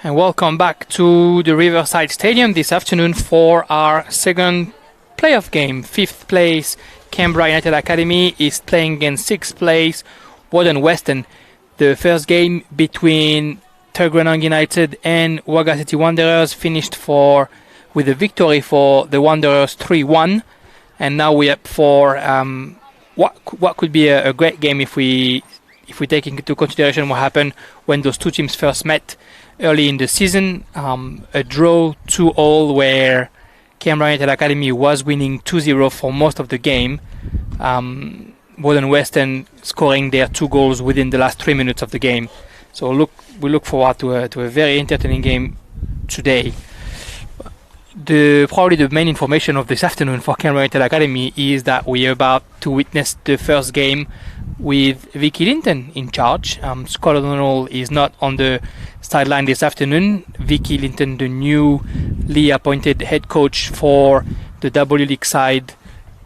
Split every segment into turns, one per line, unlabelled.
And welcome back to the Riverside Stadium this afternoon for our second playoff game. 5th place Canberra United Academy is playing against 6th place Woden-Weston. The first game between Tuggeranong United and Wagga City Wanderers finished with a victory for the Wanderers 3-1. And now we're up for what could be a great game if we take into consideration what happened when those two teams first met early in the season. A draw 2-2 where Canberra United Academy was winning 2-0 for most of the game. Woden-Weston scoring their 2 goals within the last 3 minutes of the game. So we look forward to a very entertaining game today. Probably the main information of this afternoon for Canberra United Academy is that we are about to witness the first game with Vicky Linton in charge. Scott O'Donnell is not on the sideline this afternoon. Vicky Linton, the newly appointed head coach for the W League side,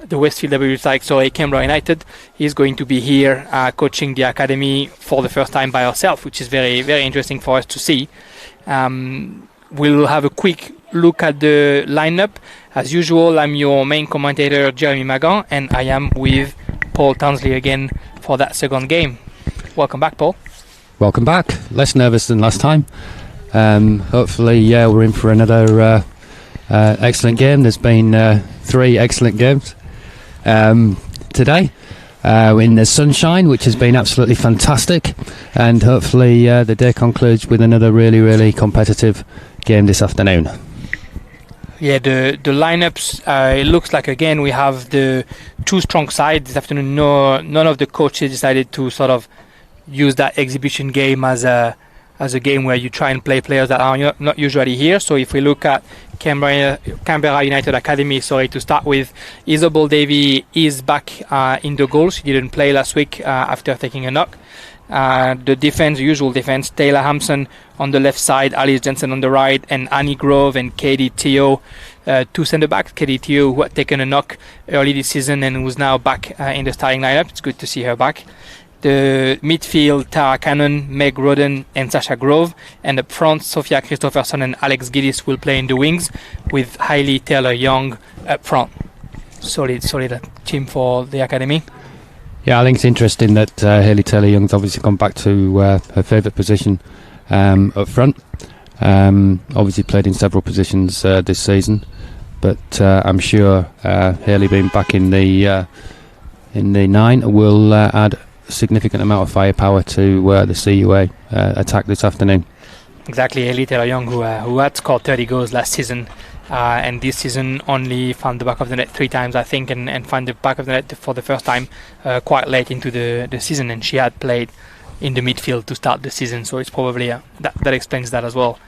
the Westfield W League side, Canberra United, is going to be here coaching the academy for the first time by herself, which is very, very interesting for us to see. We'll have a quick look at the lineup. As usual, I'm your main commentator, Jeremy Magan, and I am with Paul Townsley again for that second game. Welcome back, Paul.
Welcome back. Less nervous than last time. Hopefully, we're in for another excellent game. There's been 3 excellent games today in the sunshine, which has been absolutely fantastic. And hopefully the day concludes with another really, really competitive game this afternoon.
Yeah, the lineups, it looks like again we have the 2 strong sides this afternoon. None of the coaches decided to sort of use that exhibition game as a game where you try and play players that are not usually here. So if we look at Canberra United Academy, to start with, Isabel Davey is back in the goal. She didn't play last week after taking a knock. The defense, the usual defense, Taylor Hampson on the left side, Alice Jensen on the right, and Annie Grove and Katie Teo, 2 centre-backs. Katie Teo, who had taken a knock early this season and who's now back in the starting lineup. It's good to see her back. The midfield, Tara Cannon, Meg Roden and Sasha Grove, and up front, Sophia Christopherson and Alex Gillis will play in the wings with Hailey Taylor-Young up front. Solid team for the academy.
Yeah, I think it's interesting that Hailey Taylor-Young's obviously gone back to her favourite position up front. Obviously played in several positions this season, but I'm sure Hailey being back in the 9 will add a significant amount of firepower to the CUA attack this afternoon.
Exactly, Hailey Taylor-Young, who had scored 30 goals last season. And this season only found the back of the net 3 times, I think, and found the back of the net for the first time quite late into the season. And she had played in the midfield to start the season, so it's probably that explains that as well.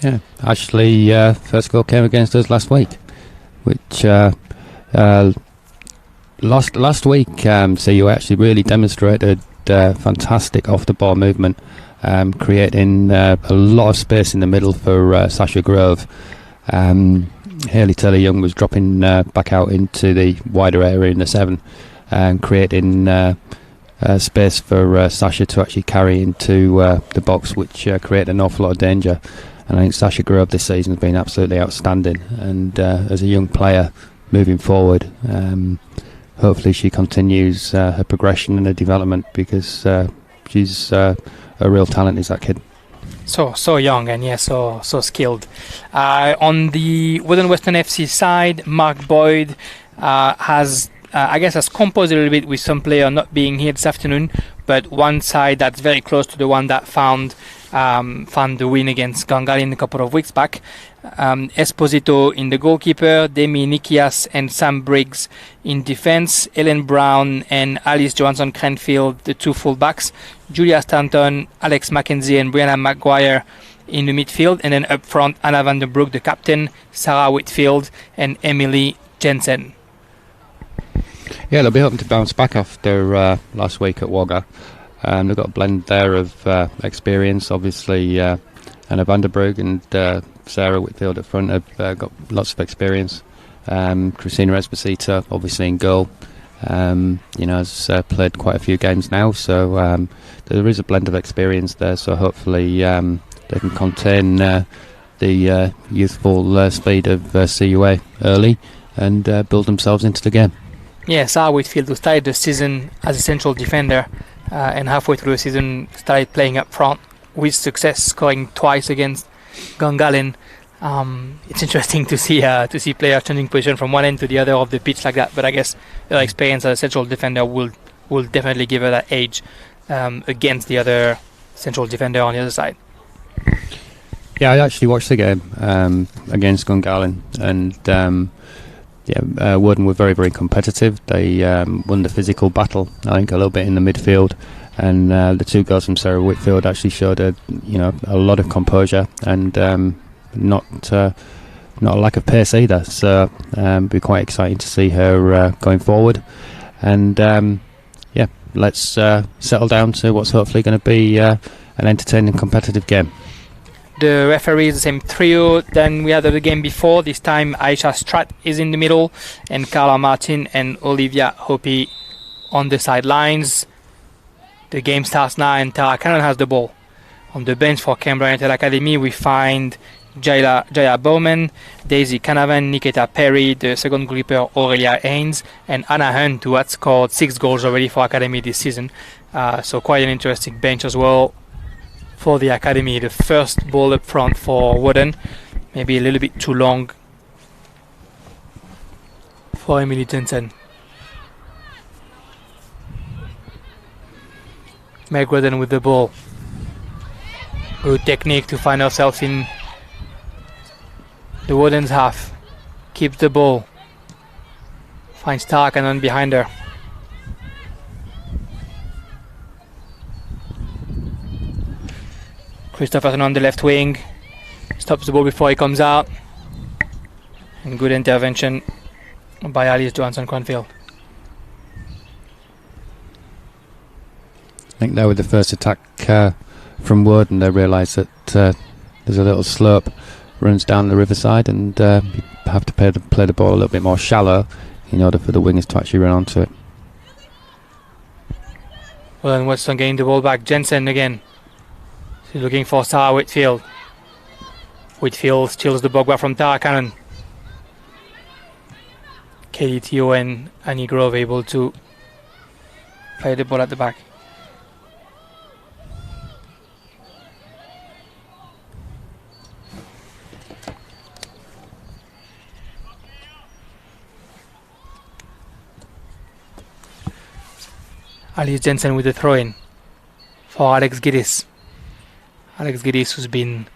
Yeah, Ashley first goal came against us last week, which last week CU actually really demonstrated fantastic off the ball movement, creating a lot of space in the middle for Sasha Grove. Hailey Taylor-Young was dropping back out into the wider area in the 7 and creating space for Sasha to actually carry into the box, which created an awful lot of danger. And I think Sasha Grove this season has been absolutely outstanding, and as a young player moving forward, hopefully she continues her progression and her development, because she's a real talent, is that kid.
So young and so skilled. On the Woden-Weston FC side, Mark Boyd has composed a little bit with some player not being here this afternoon, but one side that's very close to the one that found the win against Gangalin a couple of weeks back. Esposito in the goalkeeper, Demi Nikias and Sam Briggs in defense, Ellen Brown and Alice Johansson Cranfield, the 2 fullbacks, Julia Stanton, Alex McKenzie and Brianna Maguire in the midfield, and then up front, Anna van der Broek, the captain, Sarah Whitfield and Emily Jensen.
Yeah, they'll be hoping to bounce back after last week at Wagga. They've got a blend there of experience, obviously. Anna van der Broek and Sarah Whitfield at front have got lots of experience. Christina Esposito, obviously in goal, has played quite a few games now, so there is a blend of experience there. So hopefully they can contain the youthful speed of CUA early and build themselves into the game.
Yes, Whitfield, who started the season as a central defender and halfway through the season started playing up front with success, scoring twice against Gungahlin. It's interesting to see players changing position from one end to the other of the pitch like that, but I guess her experience as a central defender will definitely give her that edge against the other central defender on the other side.
Yeah, I actually watched the game against Gungahlin, and Woden were very, very competitive. They won the physical battle, I think, a little bit in the midfield, and the 2 goals from Sarah Whitfield actually showed a lot of composure and not a lack of pace either. So it'll be quite exciting to see her going forward. And let's settle down to what's hopefully going to be an entertaining, competitive game.
The referee is the same trio than we had at the game before. This time Aisha Stratt is in the middle and Carla Martin and Olivia Hopi on the sidelines. The game starts now and Tara Cannon has the ball. On the bench for Canberra United Academy we find Jaya Bowman, Daisy Canavan, Nikita Perry, the second gripper Aurelia Haynes, and Anna Hunt, who had scored 6 goals already for Academy this season. So quite an interesting bench as well for the Academy. The first ball up front for Woden, maybe a little bit too long for Emily Jensen. Meg Roden with the ball. Good technique to find herself in the Woden's half. Keeps the ball. Finds Tarkanen behind her. Christopherson on the left wing. Stops the ball before he comes out. And good intervention by Alice Johansson-Cranfield.
I think now with the first attack from Woden, they realise that there's a little slope runs down the riverside, and you have to play the ball a little bit more shallow in order for the wingers to actually run onto it.
Woden-Weston getting the ball back. Jensen again. She's looking for Sarah Whitfield. Whitfield steals the ball back from Tara Cannon. Katie Teo and Annie Grove able to play the ball at the back. Alice Jensen with the throw-in for Alex Giddis. Alex Giddis, who's been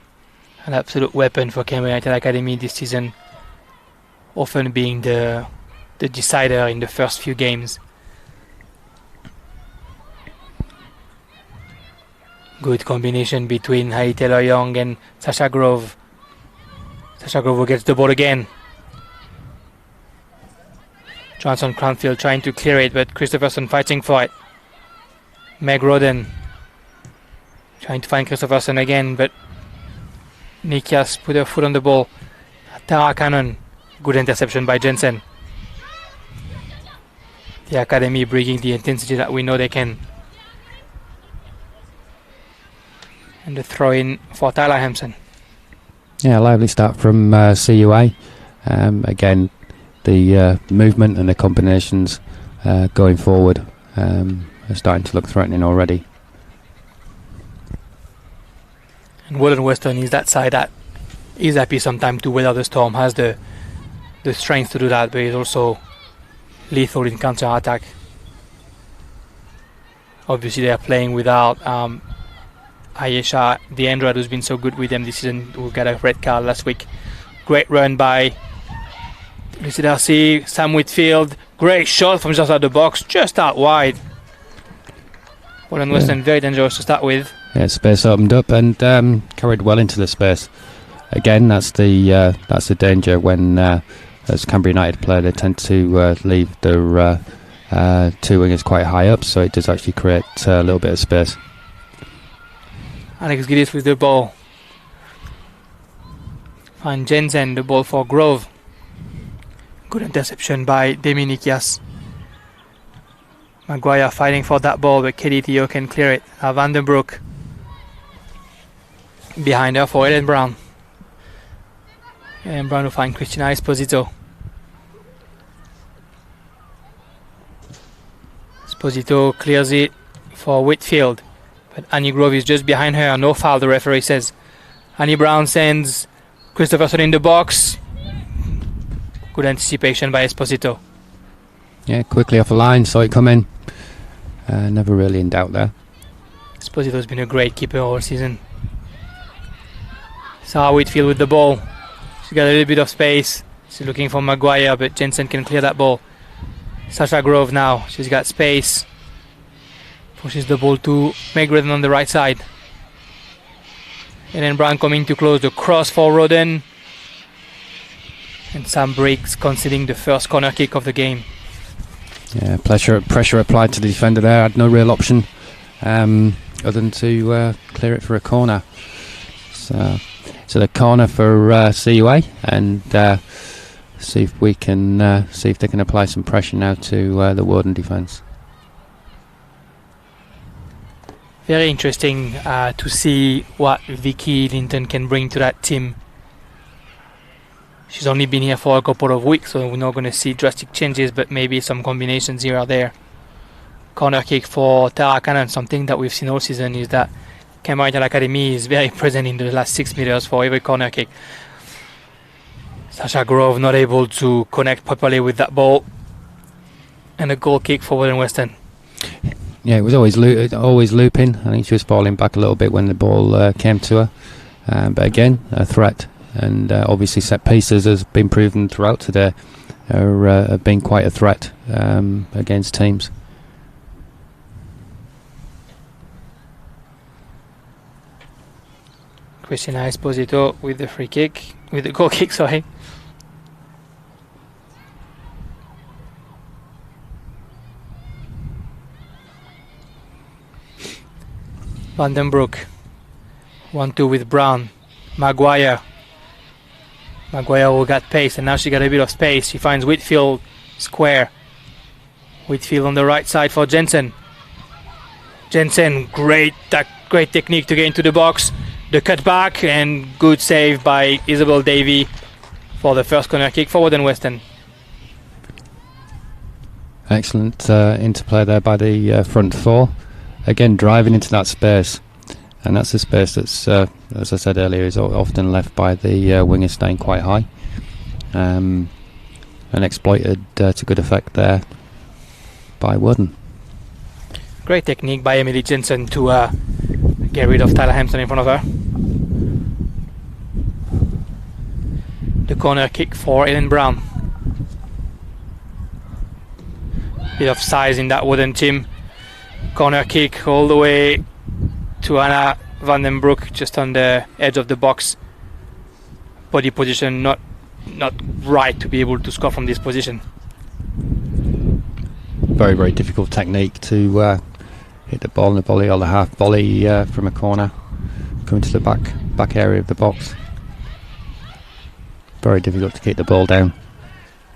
an absolute weapon for Canberra United Academy this season, often being the decider in the first few games. Good combination between Hailey Taylor-Young and Sasha Grove. Sasha Grove gets the ball again. Johnson Cranfield trying to clear it, but Christopherson fighting for it. Meg Roden trying to find Christopherson again, but Nikias put her foot on the ball. Tara Cannon, good interception by Jensen. The Academy bringing the intensity that we know they can. And the throw in for Tyler Hampson.
Yeah, lively start from CUA. Again, the movement and the combinations going forward are starting to look threatening already.
And Woden-Weston is that side that is happy sometimes to weather the storm, has the strength to do that, but is also lethal in counter-attack. Obviously they are playing without Ayesha Deandra, who's been so good with them this season, who got a red card last week. Great run by Lucy Darcy. Sam Whitfield, great shot from just outside the box, just out wide. Woden-Weston very dangerous to start with.
Yeah, space opened up and carried well into the space. Again, that's the danger when, as Canberra United player, they tend to leave their 2 wingers quite high up, so it does actually create a little bit of space.
Alex Giddis with the ball. And Jensen, the ball for Grove. Good interception by Demi Nikias. Maguire fighting for that ball, but Katie Teo can clear it. Vandenbroek Behind her for Ellen Brown. Ellen Brown will find Christina Esposito. Esposito clears it for Whitfield, but Annie Grove is just behind her. No foul, the referee says. Annie Brown sends Christopherson in the box. Good anticipation by Esposito.
Yeah, quickly off the line, saw it come in. Never really in doubt there.
Esposito's been a great keeper all season. Sarah Whitfield with the ball. She's got a little bit of space. She's looking for Maguire, but Jensen can clear that ball. Sasha Grove now. She's got space. Pushes the ball to Meg Redden on the right side. And then Brown coming to close the cross for Roden. And Sam Briggs conceding the first corner kick of the game.
Yeah, pressure applied to the defender there. Had no real option other than to clear it for a corner. So the corner for CUA, and see if they can apply some pressure now to the Woden defence.
Very interesting to see what Vicky Linton can bring to that team. She's only been here for a couple of weeks, so we're not going to see drastic changes, but maybe some combinations here or there. Corner kick for Tara Cannon. Something that we've seen all season is that Canberra Academy is very present in the last 6 meters for every corner kick. Sasha Grove not able to connect properly with that ball. And a goal kick for Woden-Weston.
Yeah, it was always looping. I think she was falling back a little bit when the ball came to her. But again, a threat. And obviously set pieces has been proven throughout today have been quite a threat against teams.
Christina Esposito with the goal kick, sorry. Vandenbroek 1-2 with Brown. Maguire will get pace, and now she got a bit of space. She finds Whitfield square. Whitfield on the right side for Jensen. Jensen, great technique to get into the box. The cutback, and good save by Isabel Davey for the first corner kick for Woden-Weston.
Excellent interplay there by the front four. Again, driving into that space. And that's a space that's, as I said earlier, is often left by the wingers staying quite high. And exploited to good effect there by Woden.
Great technique by Emily Jensen to get rid of Tyler Hampson in front of her. The corner kick for Ellen Brown. Bit of size in that Woden team. Corner kick all the way to Anna Vandenbroek, just on the edge of the box. Body position not right to be able to score from this position.
Very, very difficult technique to hit the ball in the volley or the half volley from a corner, coming to the back area of the box. Very difficult to keep the ball down.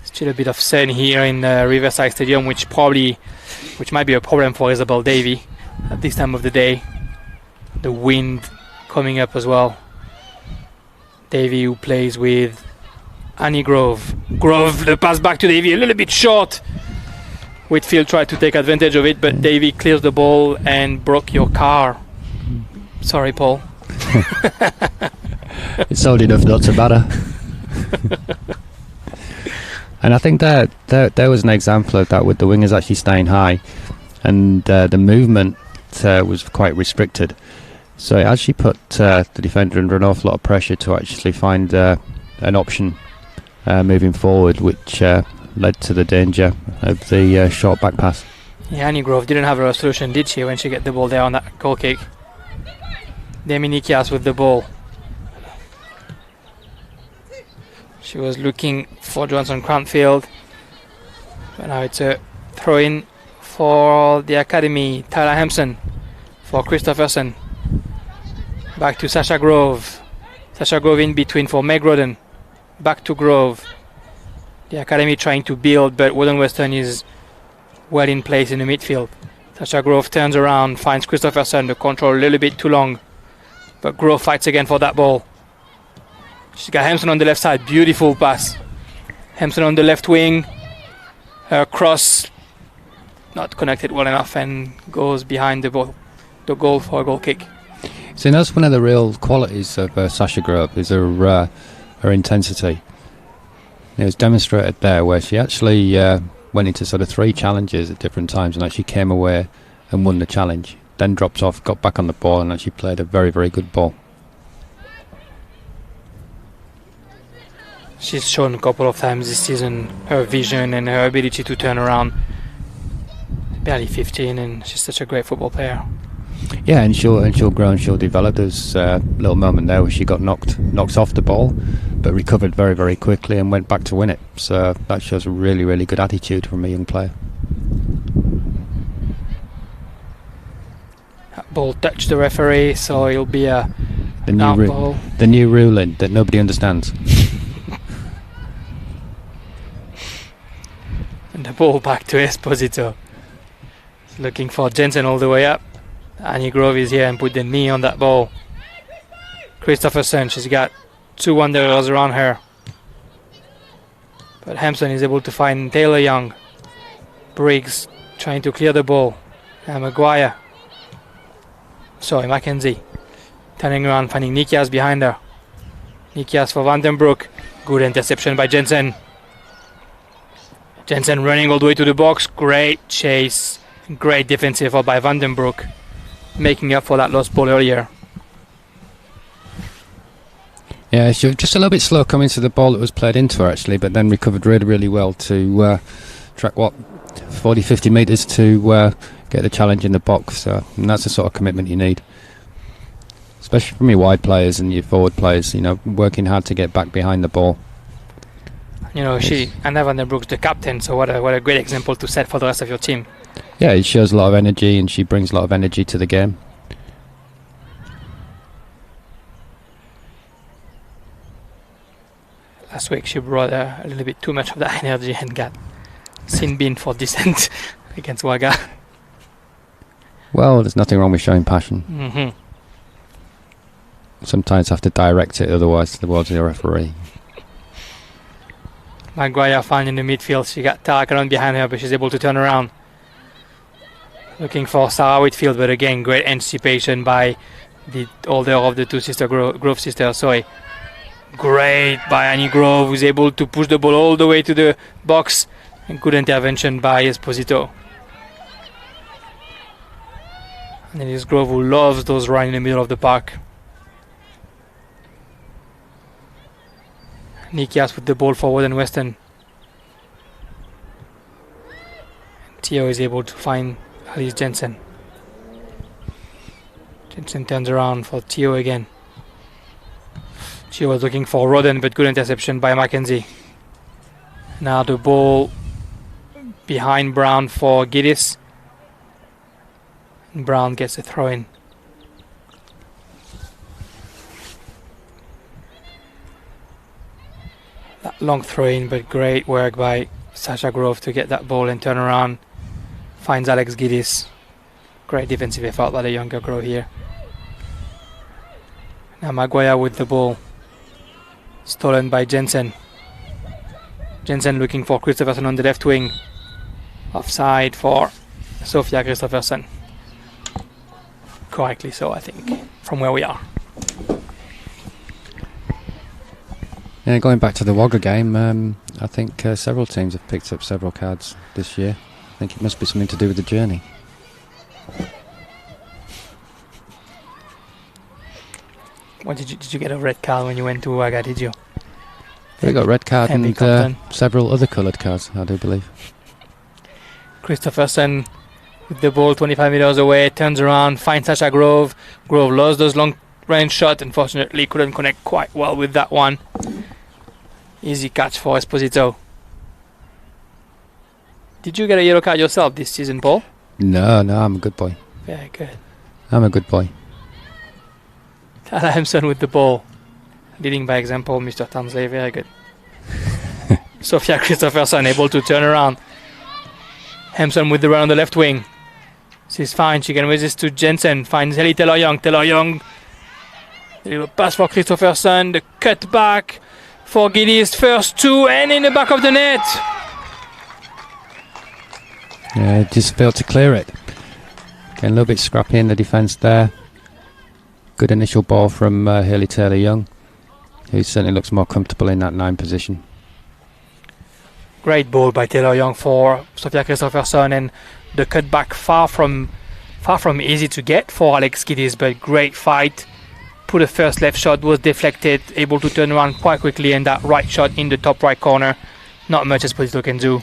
Still a bit of sun here in Riverside Stadium, which might be a problem for Isabel Davey at this time of the day. The wind coming up as well. Davey, who plays with Annie Grove. The pass back to Davey, a little bit short. Whitfield tried to take advantage of it, but Davey clears the ball and broke your car. Sorry, Paul.
It's old enough not to matter. And I think that there was an example of that with the wingers actually staying high, and the movement was quite restricted. So it actually put the defender under an awful lot of pressure to actually find an option moving forward, which led to the danger of the short back pass.
Yeah, Annie Grove didn't have a solution, did she, when she got the ball there on that goal kick? Deminikias with the ball. She was looking for Johnson Cranfield, but now it's a throw-in for the academy. Tyler Hampson for Christopherson. Back to Sasha Grove. Sasha Grove in between for Meg Roden. Back to Grove. The academy trying to build, but Woden-Weston is well in place in the midfield. Sasha Grove turns around, finds Christopherson. The control a little bit too long. But Grove fights again for that ball. She's got Hampson on the left side. Beautiful pass. Hampson on the left wing. Her cross not connected well enough and goes behind the goal for a goal kick.
So that's one of the real qualities of Sasha Grove, is her intensity. It was demonstrated there where she actually went into sort of 3 challenges at different times and actually came away and won the challenge. Then dropped off, got back on the ball and actually played a very, very good ball.
She's shown a couple of times this season her vision and her ability to turn around. Barely 15 and she's such a great football player.
Yeah, and she'll grow and she'll develop. There's a little moment there where she got knocked off the ball, but recovered very, very quickly and went back to win it. So that shows a really, really good attitude from a young player.
That ball touched the referee, so it'll be a
the new ruling that nobody understands.
And the ball back to Esposito. Looking for Jensen all the way up. Annie Grove is here and put the knee on that ball. Christopherson, she's got 2 wanderers around her. But Hampson is able to find Taylor Young. Briggs trying to clear the ball. And Mackenzie. Turning around, finding Nikias behind her. Nikias for Vandenbroek. Good interception by Jensen. Jensen running all the way to the box. Great chase. Great defensive effort by Vandenbroek. Making up for that lost ball earlier.
Yeah, she was just a little bit slow coming to the ball that was played into her actually, but then recovered really, really well to track 40-50 metres to get the challenge in the box. And that's the sort of commitment you need, especially from your wide players and your forward players. Working hard to get back behind the ball.
Anna Vandenbroek's the captain, so what a great example to set for the rest of your team.
Yeah, it shows a lot of energy and she brings a lot of energy to the game.
Last week she brought a little bit too much of that energy and got sin bin for dissent against Waga.
Well, there's nothing wrong with showing passion.
Mm-hmm.
Sometimes have to direct it, otherwise towards the referee.
Maguire found in the midfield. She got Tarek around behind her, but she's able to turn around. Looking for Sarah Whitfield, but again, great anticipation by the older of the 2 Grove sisters. Great by Annie Grove, who's able to push the ball all the way to the box, and good intervention by Esposito. And then it's Grove who loves those runs in the middle of the park. Nikias with the ball for Woden-Weston. Theo is able to find Alice Jensen. Jensen turns around for Theo again. She was looking for Roden, but good interception by Mackenzie. Now the ball behind Brown for Giddis. And Brown gets a throw in. That long throw in, but great work by Sasha Grove to get that ball and turn around. Finds Alex Giddis. Great defensive effort by the younger Grove here. Now Maguire with the ball. Stolen by Jensen. Jensen looking for Christopherson on the left wing. Offside for Sophia Christopherson. Correctly so, I think, from where we are.
Yeah, going back to the Wagga game, I think several teams have picked up several cards this year. I think it must be something to do with the journey.
What did you get a red card when you went to Wagga, did you?
We got a red card and several other coloured cards, I do believe.
Christopherson with the ball 25 metres away, turns around, finds Sasha Grove. Grove lost those long range shots, unfortunately couldn't connect quite well with that one. Easy catch for Esposito. Did you get a yellow card yourself this season, Paul?
No, I'm a good boy.
Very good.
I'm a good boy.
Tala Hampson with the ball. Leading by example, Mr. Tansley, very good. Sophia Christopherson able to turn around. Hampson with the run on the left wing. She's fine, she can resist to Jensen. Finds Ellie Taylor Young. Taylor Young The little pass for Christopherson, the cut back for Giddy's first two, and in the back of the net.
Yeah, just failed to clear it. Getting a little bit scrappy in the defence there. Good initial ball from Haley Taylor-Young, who certainly looks more comfortable in that 9 position.
Great ball by Taylor-Young for Sophia Christopherson, and the cutback far from easy to get for Alex Giddies, but great fight. Put a first left shot, was deflected, able to turn around quite quickly, and that right shot in the top right corner. Not much Esposito can do.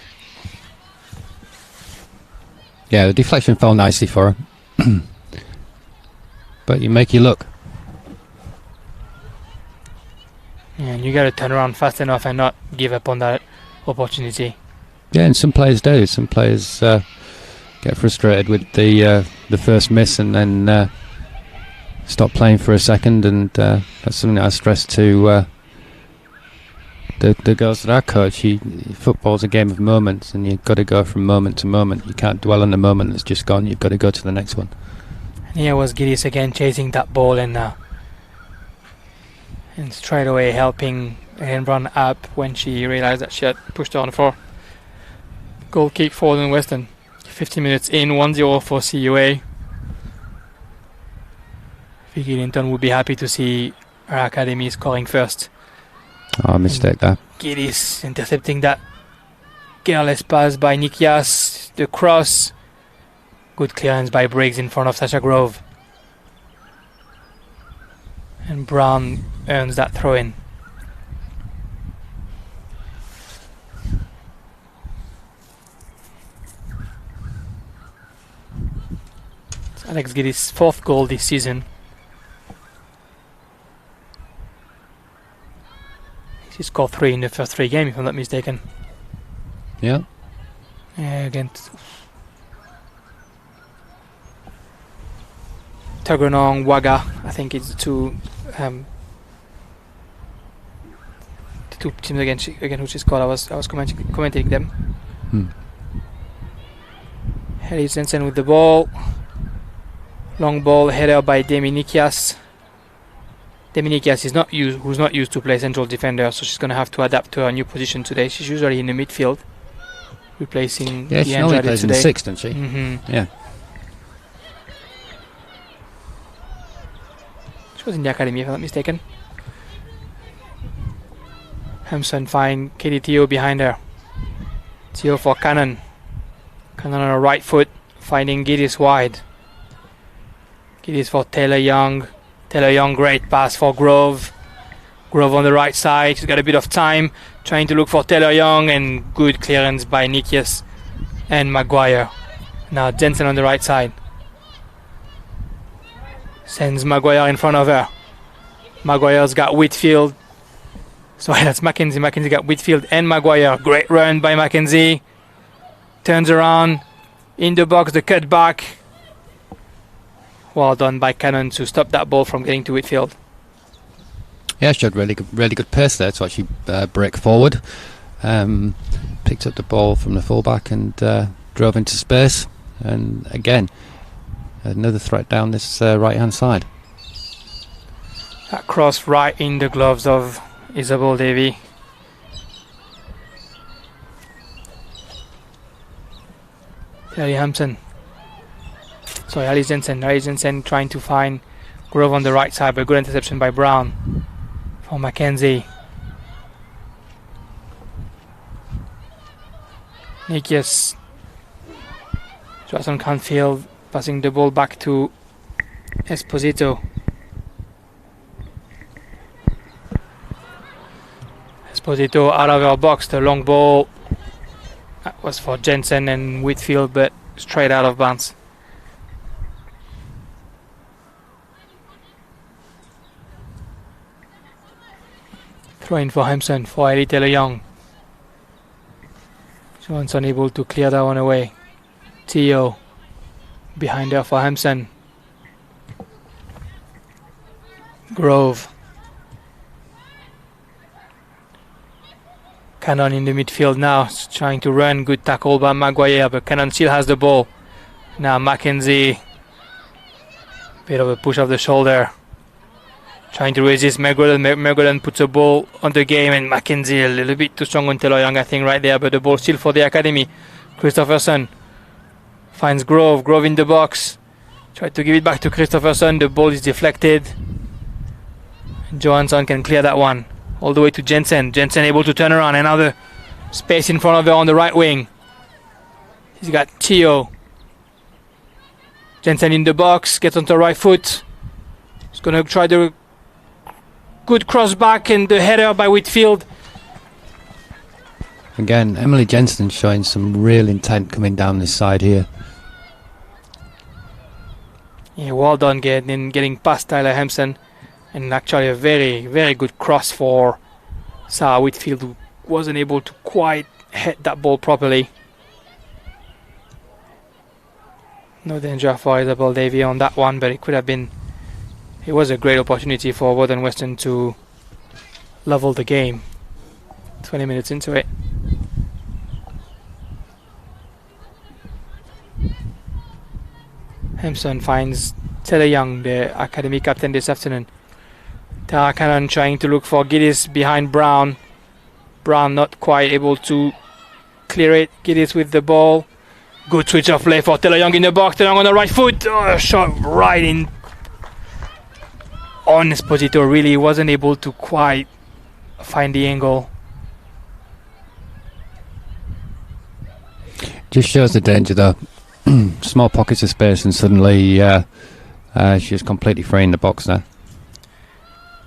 Yeah, the deflection fell nicely for her. But you make you look.
Yeah, and you got to turn around fast enough and not give up on that opportunity.
Yeah, and some players do. Some players get frustrated with the first miss and then stop playing for a second, and that's something that I stress to the girls that I coach. Football's a game of moments, and you've got to go from moment to moment. You can't dwell on the moment that's just gone. You've got to go to the next one.
Here was Giddies again chasing that ball and straight away helping and run up when she realized that she had pushed on for goal kick for Woden-Weston. 50 minutes in, 1-0 for CUA. Vicky Linton would be happy to see her academy scoring first.
Oh, mistake there.
Giddies intercepting that careless pass by Nikias. The cross. Good clearance by Briggs in front of Sasha Grove. And Brown earns that throw-in. It's Alex Giddy's 4th goal this season. She scored 3 in the first 3 games, if I'm not mistaken.
Yeah.
Against Tuggeranong, Waga, I think it's the two teams again who she scored. I was commenting them. Haley Jensen with the ball. Long ball header by Demi Nikias. Demi Nikias who's not used to play central defender, so she's going to have to adapt to her new position today. She's usually in the midfield, replacing
she only plays
today.
in the 6th, doesn't she?
Mm-hmm.
Yeah.
She was in the academy, if I'm not mistaken. Hampson find Katie Teo behind her. Teo for Cannon. Cannon on her right foot, finding Giddis wide. Giddis for Taylor-Young. Taylor-Young, great pass for Grove. Grove on the right side. She's got a bit of time, trying to look for Taylor-Young, and good clearance by Nikias and Maguire. Now Jensen on the right side. Sends Maguire in front of her. Maguire's got Whitfield. Sorry, that's Mackenzie. Mackenzie got Whitfield and Maguire. Great run by Mackenzie. Turns around. In the box, the cut back. Well done by Cannon to stop that ball from getting to Whitfield.
Yeah, she had really good pace there to actually break forward. Picked up the ball from the fullback and drove into space. And again, another threat down this right-hand side.
That cross right in the gloves of Isabel Davey. Ali Hampson. Sorry, Ali Jensen. Ali Jensen trying to find Grove on the right side, but good interception by Brown for Mackenzie. Nikias. Johnson Canfield passing the ball back to Esposito. Esposito out of our box, the long ball. That was for Jensen and Whitfield, but straight out of bounds. Throw in for Hampson for Ellie Taylor-Young. Johnson able to clear that one away. Teo behind her for Hampson. Grove. Cannon in the midfield now, trying to run. Good tackle by Maguire, but Cannon still has the ball. Now Mackenzie. Bit of a push off the shoulder. Trying to resist Mergolden. Mergolden puts a ball on the game, and Mackenzie a little bit too strong on Taylor Young, I think, right there. But the ball still for the academy. Christopherson finds Grove. Grove in the box. Try to give it back to Christopherson. The ball is deflected. Johansson can clear that one. All the way to Jensen. Jensen able to turn around. Another space in front of her on the right wing. He's got Theo. Jensen in the box. Gets onto the right foot. He's going to try the good cross back and the header by Whitfield.
Again, Emily Jensen showing some real intent coming down this side here.
Yeah, well done getting past Tyler Hampson. And actually a very, very good cross for Sarah Whitfield, who wasn't able to quite hit that ball properly. No danger for Isabel Davy on that one, but it was a great opportunity for Woden-Weston to level the game 20 minutes into it. Hampson finds Taylor Young, the academy captain this afternoon. Tara Cannon trying to look for Giddis behind Brown. Brown not quite able to clear it. Giddis with the ball. Good switch of play for Taylor Young in the box. Taylor Young on the right foot. Oh, shot right in on Esposito. Really wasn't able to quite find the angle.
Just shows the danger though. Small pockets of space and suddenly she's completely free in the box now.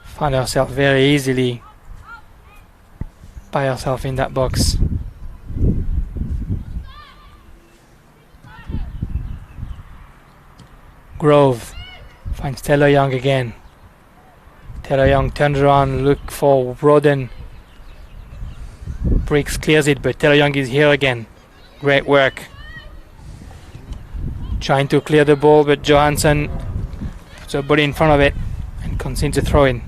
Found herself very easily by herself in that box. Grove finds Taylor Young again. Taylor Young turns around, look for Roden. Briggs clears it, but Taylor Young is here again. Great work. Trying to clear the ball, but Johansson puts her body in front of it and concedes a throw in.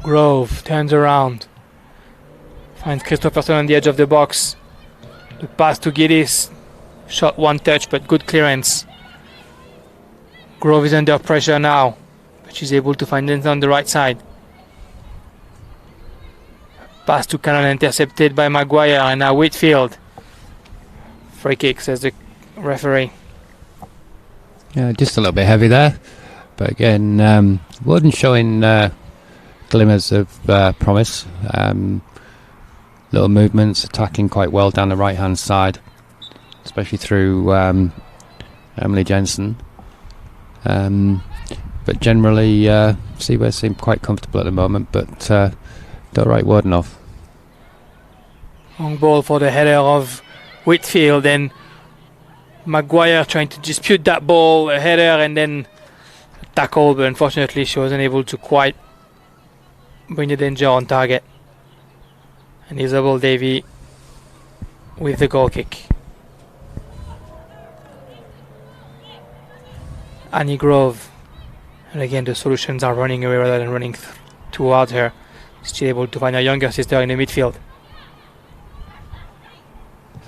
Grove turns around, finds Christopherson on the edge of the box. The pass to Giddis, shot one touch but good clearance. Grove is under pressure now, but she's able to find it on the right side. Pass to Cannon intercepted by Maguire, and now Whitfield. Free kick, says the referee.
Yeah, just a little bit heavy there, but again, Woden showing glimmers of promise. Little movements, attacking quite well down the right hand side, especially through Emily Jensen. But generally, Seaway seem quite comfortable at the moment, but don't write Woden off.
Long ball for the header of Whitfield, and Maguire trying to dispute that ball, a header and then a tackle, but unfortunately she wasn't able to quite bring the danger on target. And Isabel Davy with the goal kick. Annie Grove, and again the solutions are running away rather than running towards her. Still able to find her younger sister in the midfield.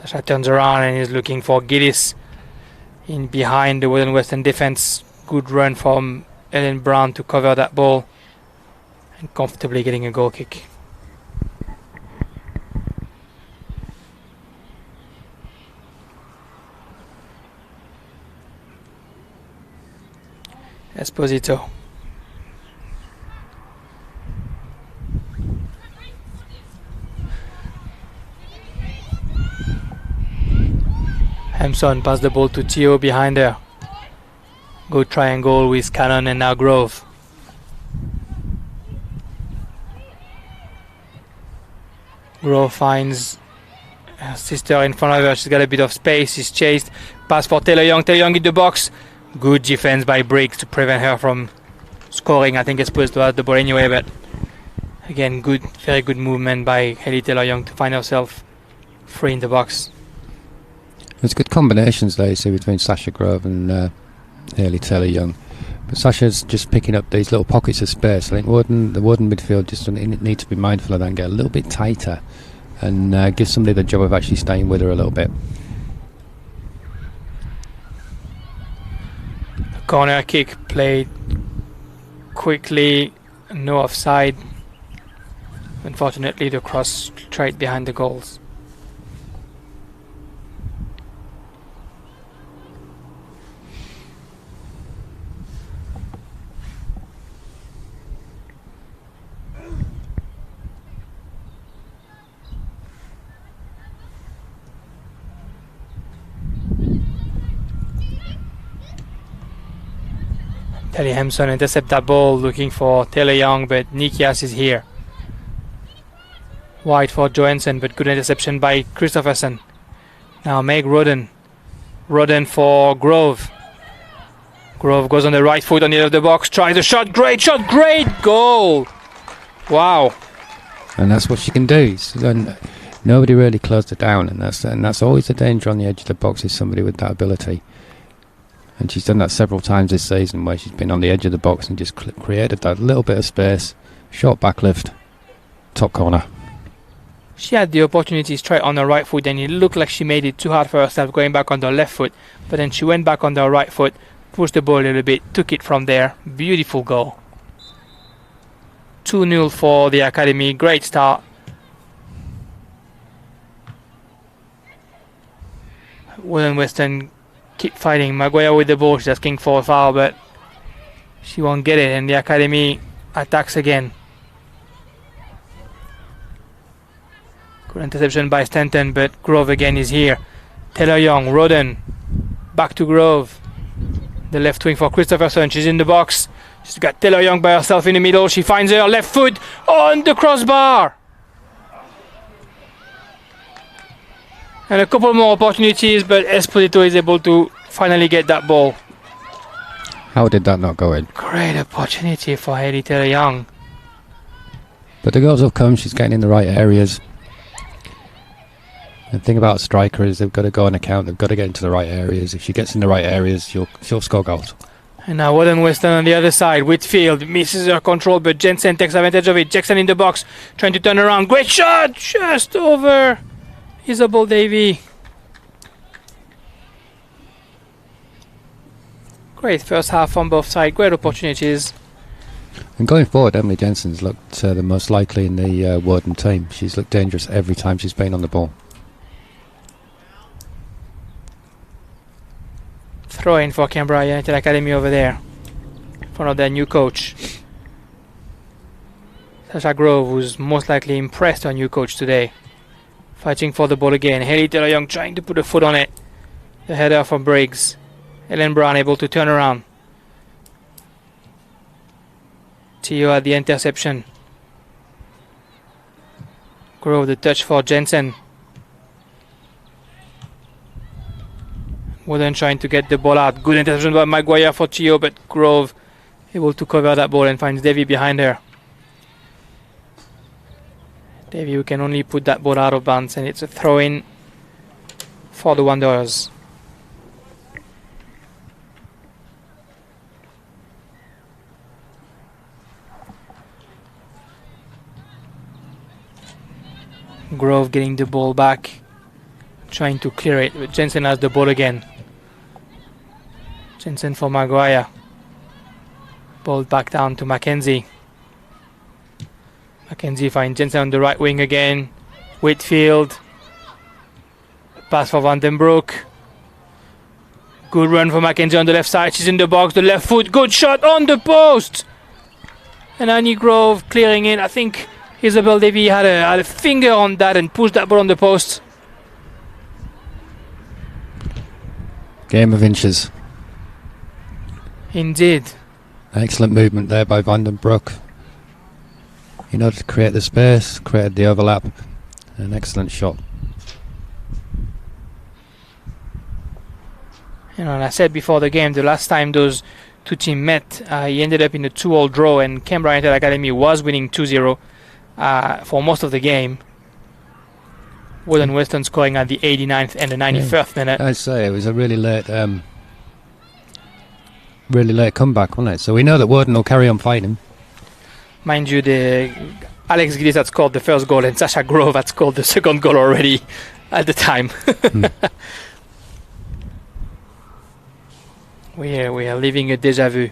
Sasha turns around and is looking for Giddis in behind the Woden-Weston defense. Good run from Ellen Brown to cover that ball and comfortably getting a goal kick. Esposito. Hampson pass the ball to Theo behind her. Good triangle with Cannon and now Grove. Grove finds her sister in front of her. She's got a bit of space. She's chased. Pass for Taylor Young. Taylor Young in the box. Good defense by Briggs to prevent her from scoring. I think it's supposed to have the ball anyway, but again, good, very good movement by Hayley Taylor Young to find herself free in the box.
There's good combinations there, you see, between Sasha Grove and Hayley Taylor Young. But Sasha's just picking up these little pockets of space. I think the Woden midfield just need to be mindful of that and get a little bit tighter and give somebody the job of actually staying with her a little bit.
Corner kick played quickly, no offside. Unfortunately, the cross straight behind the goals. Terry Hampson intercept that ball, looking for Taylor Young, but Nikias is here. Wide for Johansson, but good interception by Christopherson. Now Meg Roden. Roden for Grove. Grove goes on the right foot on the edge of the box, tries a shot, great goal! Wow.
And that's what she can do. Nobody really closed her down, and that's always the danger on the edge of the box, is somebody with that ability. And she's done that several times this season, where she's been on the edge of the box and just created that little bit of space, short backlift, top corner.
She had the opportunity straight on her right foot, and it looked like she made it too hard for herself going back on the left foot, but then she went back on the right foot, pushed the ball a little bit, took it from there. Beautiful goal. 2-0 for the academy. Great start. Woden-Weston keep fighting. Maguire with the ball. She's asking for a foul, but she won't get it, and the academy attacks again. Good interception by Stanton, but Grove again is here. Taylor Young, Roden, back to Grove. The left wing for Christopherson. She's in the box. She's got Taylor Young by herself in the middle. She finds her left foot on the crossbar. And a couple more opportunities, but Esposito is able to finally get that ball.
How did that not go in?
Great opportunity for Hayley Taylor Young.
But the goals have come. She's getting in the right areas. The thing about a striker is they've got to go on account. They've got to get into the right areas. If she gets in the right areas, she'll score goals.
And now Woden-Weston on the other side. Whitfield misses her control, but Jensen takes advantage of it. Jackson in the box, trying to turn around. Great shot! Just over Isabel Davey. Great first half on both sides. Great opportunities.
And going forward, Emily Jensen's looked the most likely in the Woden team. She's looked dangerous every time she's been on the ball.
Throw in for Canberra United Academy over there, in front of their new coach. Sasha Grove, who's most likely impressed her new coach today. Fighting for the ball again. Hayley Taylor Young trying to put a foot on it. The header from Briggs. Ellen Brown able to turn around. Tio at the interception. Grove the touch for Jensen. Woden trying to get the ball out. Good interception by Maguire for Tio, but Grove able to cover that ball and finds Davy behind her. Davy, who can only put that ball out of bounds, and it's a throw-in for the Wanderers. Grove getting the ball back, trying to clear it, but Jensen has the ball again. Jensen for Maguire. Ball back down to Mackenzie. Mackenzie finds Jensen on the right wing again. Whitfield. Pass for Vandenbroek. Good run for Mackenzie on the left side. She's in the box. The left foot. Good shot on the post. And Annie Grove clearing in. I think Isabel Davey had a finger on that and pushed that ball on the post.
Game of inches.
Indeed.
Excellent movement there by Vandenbroek. In order to create the space, created the overlap. An excellent shot.
You know, and I said before the game, the last time those two teams met, he ended up in a 2-all draw, and Canberra United Academy was winning 2-0 for most of the game. Woden-Weston scoring at the 89th and the 91st minute.
I'd say it was a really late really late comeback, wasn't it? So we know that Woden will carry on fighting.
Mind you, the Alex Gillis had scored the first goal and Sasha Grove had scored the second goal already at the time. We are living a deja vu.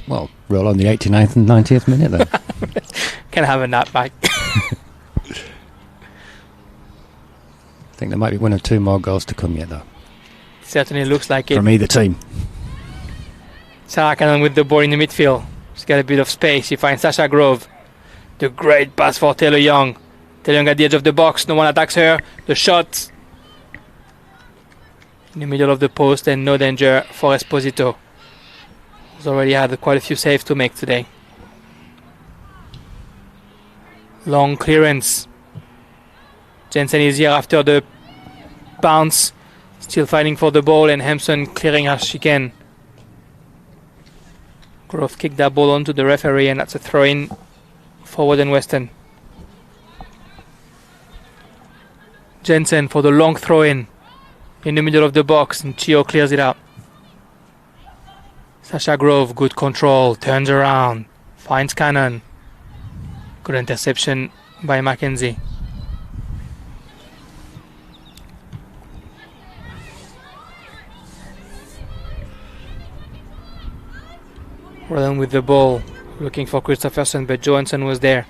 Well, roll on the 89th and 90th minute then.
Can have a nap back.
I think there might be one or two more goals to come yet, though.
Certainly looks like it.
From either team.
Sarah Cannon with the ball in the midfield. She's got a bit of space. She finds Sasha Grove. The great pass for Taylor Young. Taylor Young at the edge of the box. No one attacks her. The shot in the middle of the post and no danger for Esposito. He's already had quite a few saves to make today. Long clearance. Jensen is here after the bounce. Still fighting for the ball and Hampson clearing as she can. Grove kicked that ball onto the referee and that's a throw-in for Woden-Weston. Jensen for the long throw-in in the middle of the box and Chio clears it out. Sasha Grove, good control, turns around, finds Cannon. Good interception by Mackenzie. Roden with the ball, looking for Christopherson, but Johansson was there.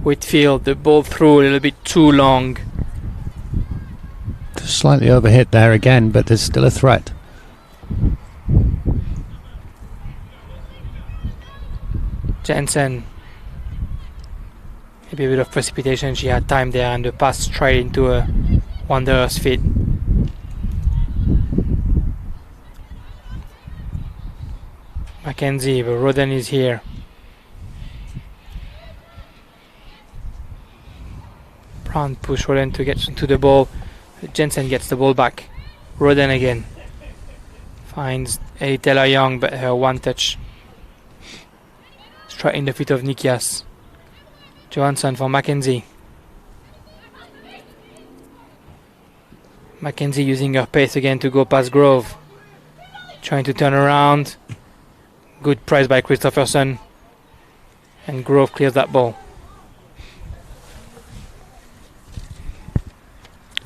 Whitfield, the ball through a little bit too long.
Slightly overhit there again, but there's still a threat.
Jensen. Maybe a bit of precipitation. She had time there and the pass straight into a Wanderer's feet. Mackenzie, but Roden is here. Brown push Roden to get into the ball. Jensen gets the ball back. Roden again. Finds a Taylor Young, but her one touch. Straight in the feet of Nikias. Johansson for Mackenzie. Mackenzie using her pace again to go past Grove. Trying to turn around. Good press by Christopherson. And Grove clears that ball.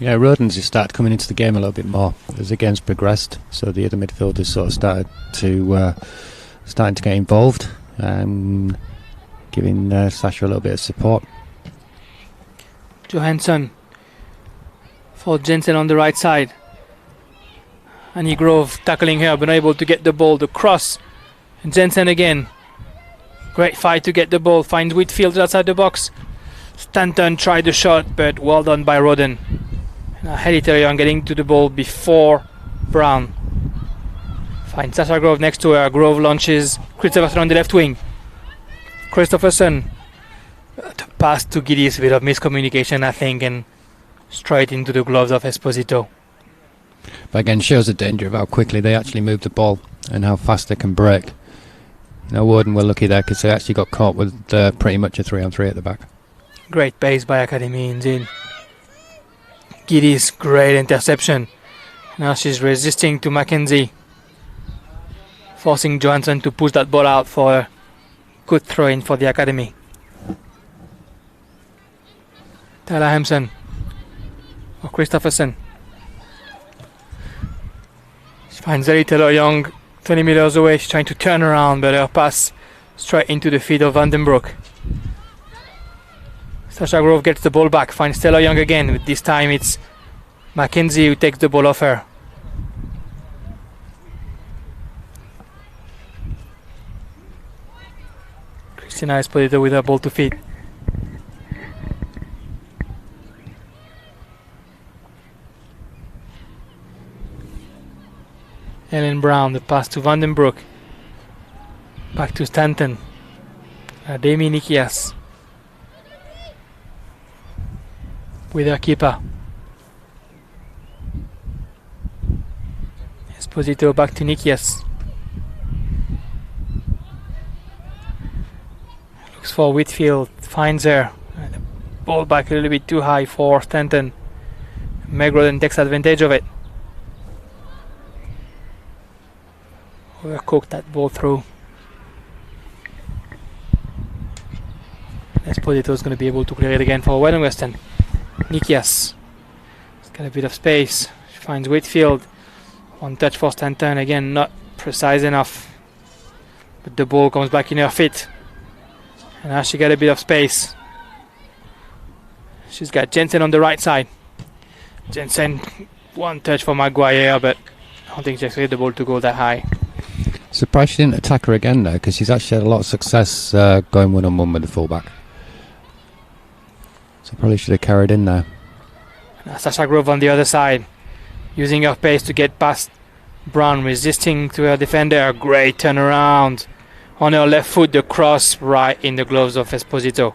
Yeah, Roden's just started coming into the game a little bit more as the game's progressed. So the other midfielders sort of starting to get involved, giving Sasha a little bit of support.
Johansson for Jensen on the right side. Annie Grove tackling her, but unable to get the ball. The cross. And Jensen again. Great fight to get the ball. Finds Whitfield outside the box. Stanton tried the shot, but well done by Roden. Heli Taylor Young getting to the ball before Brown. Finds Sasha Grove next to her. Grove launches. Christopherson on the left wing. Christopherson. The pass to Giddy, a bit of miscommunication, I think, and straight into the gloves of Esposito.
But again, shows the danger of how quickly they actually move the ball and how fast they can break. You know, Woden were lucky there because they actually got caught with pretty much a 3-on-3 at the back.
Great pace by Academy indeed. Giddy's great interception. Now she's resisting to Mackenzie, forcing Johansson to push that ball out for a good throw-in for the Academy. Tyler Hampson or Christopherson. She finds Ellie Taylor Young 20 meters away. She's trying to turn around, but her pass straight into the feet of Vandenbroek. Sasha Grove gets the ball back, finds Taylor Young again, but this time it's Mackenzie who takes the ball off her. Christina Esposito with her ball to feet. Ellen Brown, the pass to Vandenbroek. Back to Stanton. Demi Nikias. With her keeper. Esposito back to Nikias. Looks for Whitfield, finds her. And the ball back a little bit too high for Stanton. Meg Roden takes advantage of it. Overcooked that ball through. Esposito is going to be able to clear it again for Woden-Weston. Nikias. He's got a bit of space. She finds Whitfield. One touch for Stanton. Again, not precise enough. But the ball comes back in her feet. And now she got a bit of space. She's got Jensen on the right side. Jensen, one touch for Maguire, but I don't think she expected the ball to go that high.
Surprised she didn't attack her again though, because she's actually had a lot of success going one-on-one with the fullback. So probably should have carried in there.
Now Sasha Grove on the other side, using her pace to get past Brown, resisting to her defender. Great turnaround on her left foot, the cross right in the gloves of Esposito.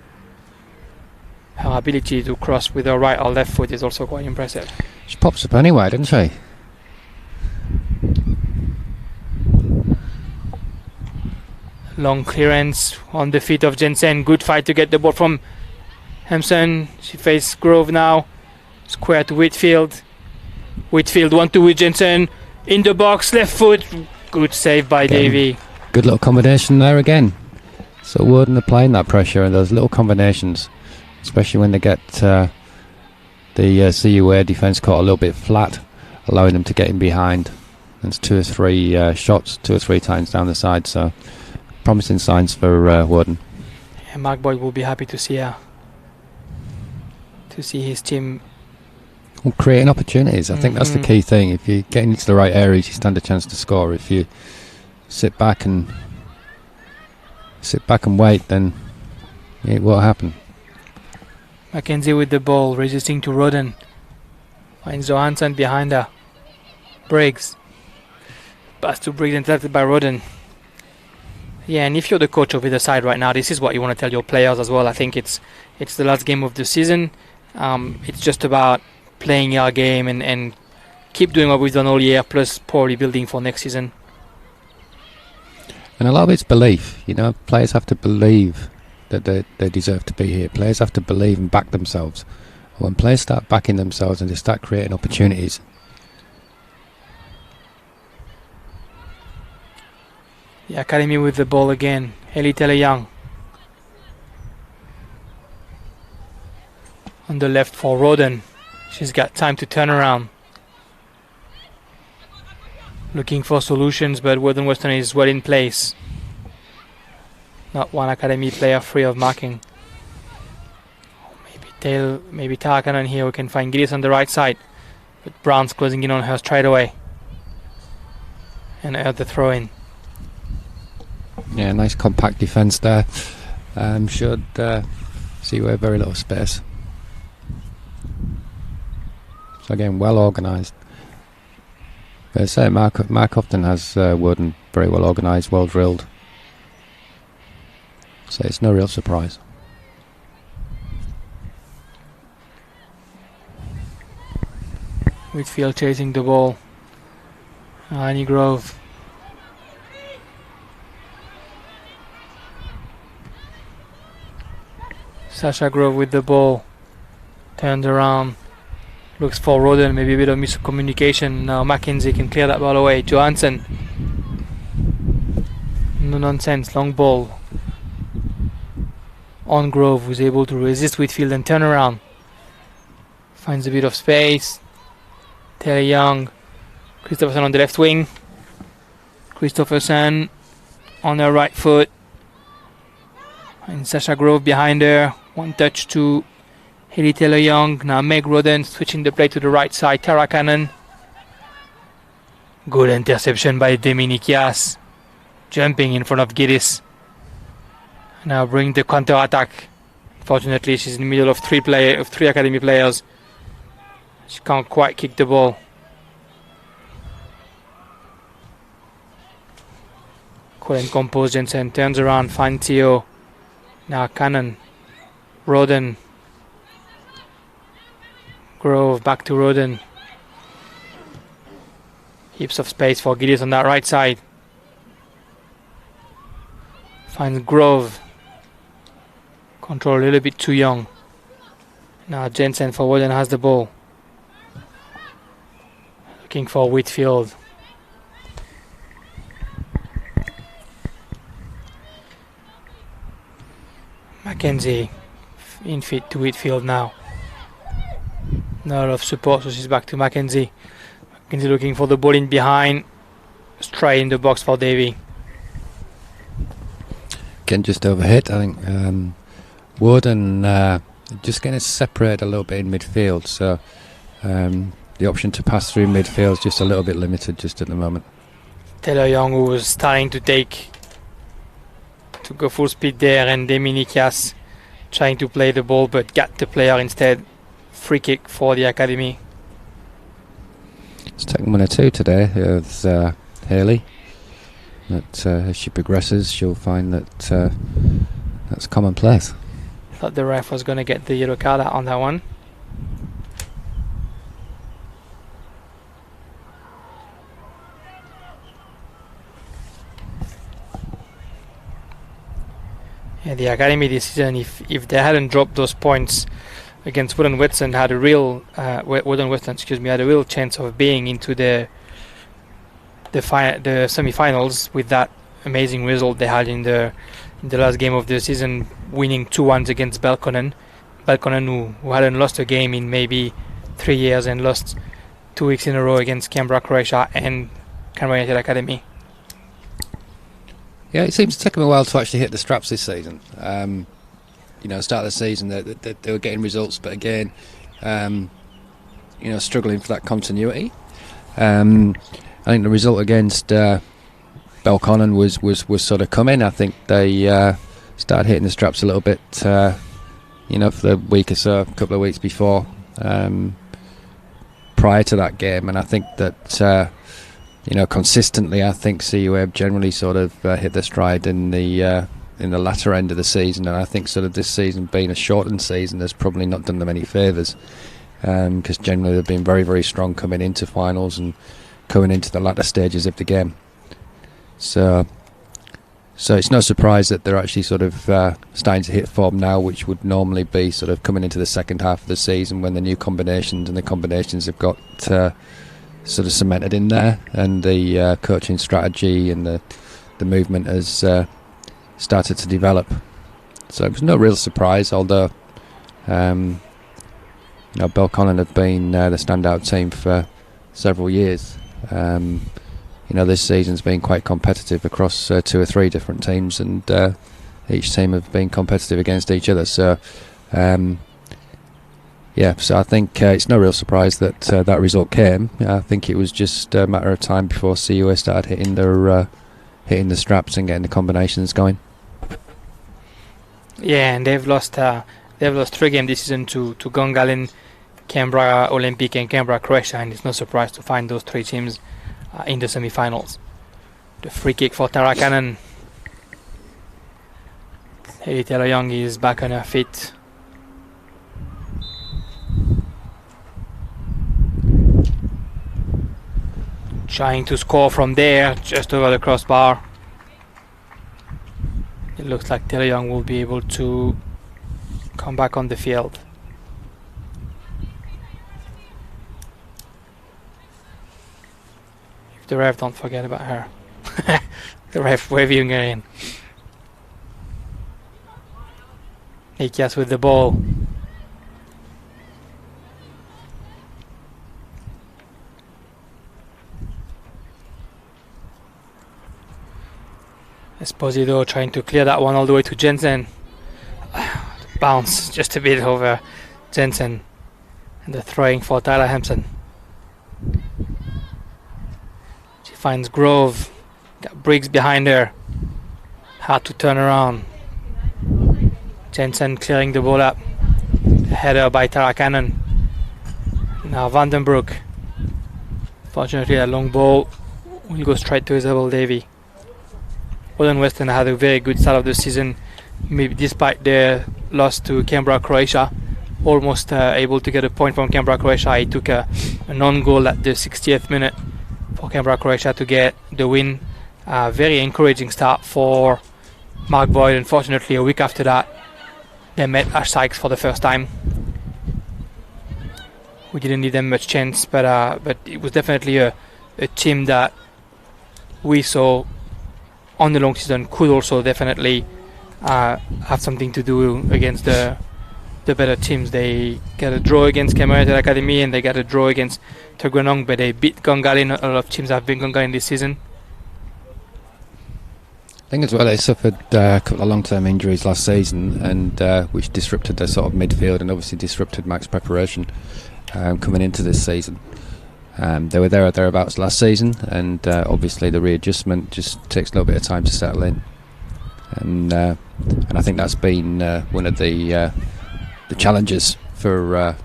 Her ability to cross with her right or left foot is also quite impressive.
She pops up anyway, doesn't she?
Long clearance on the feet of Jensen. Good fight to get the ball from Hampson. She faces Grove now. Square to Whitfield. Whitfield 1-2 with Jensen. In the box, left foot. Good save by Davey.
Good little combination there again. So Woden are playing that pressure and those little combinations, especially when they get the CUA defence caught a little bit flat, allowing them to get in behind. There's 2 or 3 shots, 2 or 3 times down the side, so promising signs for Woden.
Yeah, Mark Boyd will be happy to see his team
creating opportunities. I think that's the key thing. If you get into the right areas, you stand a chance to score. If you sit back and wait, then it won't happen.
Mackenzie with the ball, resisting to Roden. Finds Johansson behind her. Briggs. Pass to Briggs, intercepted by Roden. Yeah, and if you're the coach of either side right now, this is what you want to tell your players as well. I think it's the last game of the season. It's just about playing our game and keep doing what we've done all year, plus probably building for next season.
And a lot of it's belief. You know, players have to believe that they deserve to be here. Players have to believe and back themselves. When players start backing themselves and they start creating opportunities,
the academy with the ball again. Ellie Taylor-Young. On the left for Roden. She's got time to turn around. Looking for solutions, but Woden-Weston is well in place. Not one academy player free of marking. Maybe Tarakanen here. We can find Gillis on the right side. But Brown's closing in on her straight away. And at the throw in.
Yeah, nice compact defence there. Should see where very little space. So again, well organised. But I say Mark often has Woden very well organised, well drilled. So it's no real surprise.
Whitfield chasing the ball. Annie Grove. Sasha Grove with the ball. Turns around. Looks for Roden. Maybe a bit of miscommunication. Now Mackenzie can clear that ball away. Johansson. No nonsense. Long ball. On Grove, who's able to resist Whitfield and turn around. Finds a bit of space. Taylor Young. Christopherson on the left wing. Christopherson on her right foot. And Sasha Grove behind her. One touch to Haley Taylor-Young. Now Meg Roden switching the play to the right side. Tarakanen. Good interception by Demi Nikias. Jumping in front of Gidis. Now bring the counter attack. Fortunately, she's in the middle of three academy players. She can't quite kick the ball. Cool and composed. Jensen turns around, finds Theo. Now Cannon. Roden. Grove back to Roden. Heaps of space for Gideon on that right side. Finds Grove. Control a little bit too young. Now Jensen for Woden has the ball. Looking for Whitfield. Mackenzie in feet to Whitfield now. Not a lot of support, so she's back to Mackenzie. Mackenzie looking for the ball in behind. Straight in the box for Davy.
Again, just overhit. I think Woden just getting separated a little bit in midfield, so the option to pass through midfield is just a little bit limited just at the moment.
Taylor Young, who was starting to go full speed there, and Dominikias trying to play the ball but got the player instead. Free kick for the academy.
It's taken 1 or 2 today with Haley. That as she progresses, she'll find that that's commonplace.
Thought the ref was going to get the yellow card out on that one. Yeah, the academy this season, if they hadn't dropped those points against Woden-Weston, had a real Woden-Weston, had a real chance of being into the semi-finals with that amazing result they had in the last game of the season, winning 2-1 against Belconnen, who hadn't lost a game in maybe 3 years and lost 2 weeks in a row against Canberra, Croatia and Canberra United Academy.
Yeah, it seems to take them a while to actually hit the straps this season. Start of the season they were getting results, but again, struggling for that continuity. I think the result against Belconnen was sort of coming. I think they started hitting the straps a little bit, for the week or so, a couple of weeks before, prior to that game, and I think that consistently, I think CUA generally sort of hit their stride in the latter end of the season, and I think sort of this season being a shortened season has probably not done them any favours, because generally they've been very, very strong coming into finals and coming into the latter stages of the game. So it's no surprise that they're actually sort of starting to hit form now, which would normally be sort of coming into the second half of the season when the new combinations have got sort of cemented in there, and the coaching strategy and the movement has started to develop. So it was no real surprise, although Belconnen have been the standout team for several years. This season's been quite competitive across 2 or 3 different teams, and each team have been competitive against each other. So so I think it's no real surprise that that result came. I think it was just a matter of time before CUA started hitting the straps and getting the combinations going.
Yeah, and they've lost 3 games this season to Gongalin, Canberra Olympic, and Canberra Croatia, and it's no surprise to find those 3 teams in the semi-finals. The free kick for Tara Cannon. Haley Taylor-Young is back on her feet. Trying to score from there, just over the crossbar. It looks like Taylor Young will be able to come back on the field. If the ref don't forget about her. The ref waving her in. Nikias with the ball. Esposito trying to clear that one all the way to Jensen. Bounce just a bit over Jensen. And the throwing for Tyler Hampson. She finds Grove. Got Briggs behind her. Hard to turn around. Jensen clearing the ball up. Header by Tara Cannon. Now Vandenbroek. Fortunately, a long ball will go straight to Isabel Davy. Woden-Weston had a very good start of the season, maybe despite their loss to Canberra, Croatia. Almost able to get a point from Canberra, Croatia. He took a non-goal at the 60th minute for Canberra, Croatia to get the win. Very encouraging start for Mark Boyd. Unfortunately, a week after that, they met Ash Sykes for the first time. we didn't give them much chance. But it was definitely a team that we saw on the long season could also definitely have something to do against the better teams. They got a draw against Canberra Academy and they got a draw against Tuggeranong, but they beat Gungahlin. A lot of teams have been Gungahlin this season.
I think as well they suffered a couple of long-term injuries last season, and which disrupted their sort of midfield and obviously disrupted Mac's preparation coming into this season. They were there or thereabouts last season, and obviously the readjustment just takes a little bit of time to settle in. And I think that's been one of the challenges for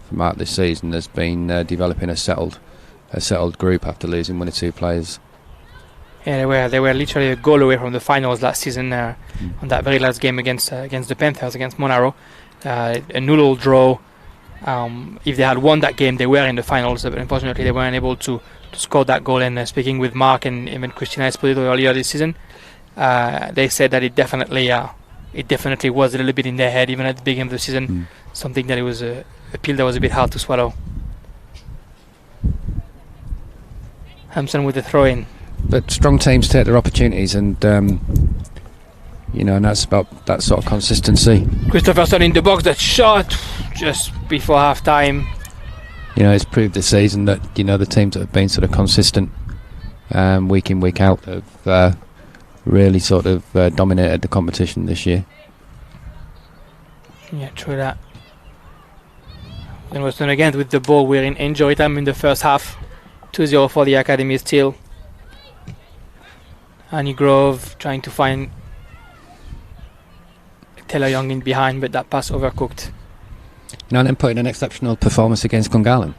Mark this season has been developing a settled group after losing one or two players.
Yeah, they were literally a goal away from the finals last season on that very last game against the Panthers, against Monaro. A nil draw. If they had won that game, they were in the finals, but unfortunately they weren't able to score that goal. And speaking with Mark and even Christina Esposito earlier this season, they said that it definitely was a little bit in their head even at the beginning of the season. Something that it was a pill that was a bit hard to swallow. Hampson with the throw-in.
But strong teams take their opportunities, and and that's about that sort of consistency.
Christopherson in the box, that shot just before half time.
It's proved this season that the teams that have been sort of consistent week in, week out have really sort of dominated the competition this year.
Yeah, true that. Woden-Weston again with the ball. We're in injury time in the first half. 2-0 for the Academy still. Annie Grove trying to find Taylor Young in behind, but that pass overcooked.
And then putting an exceptional performance against Gungahlin.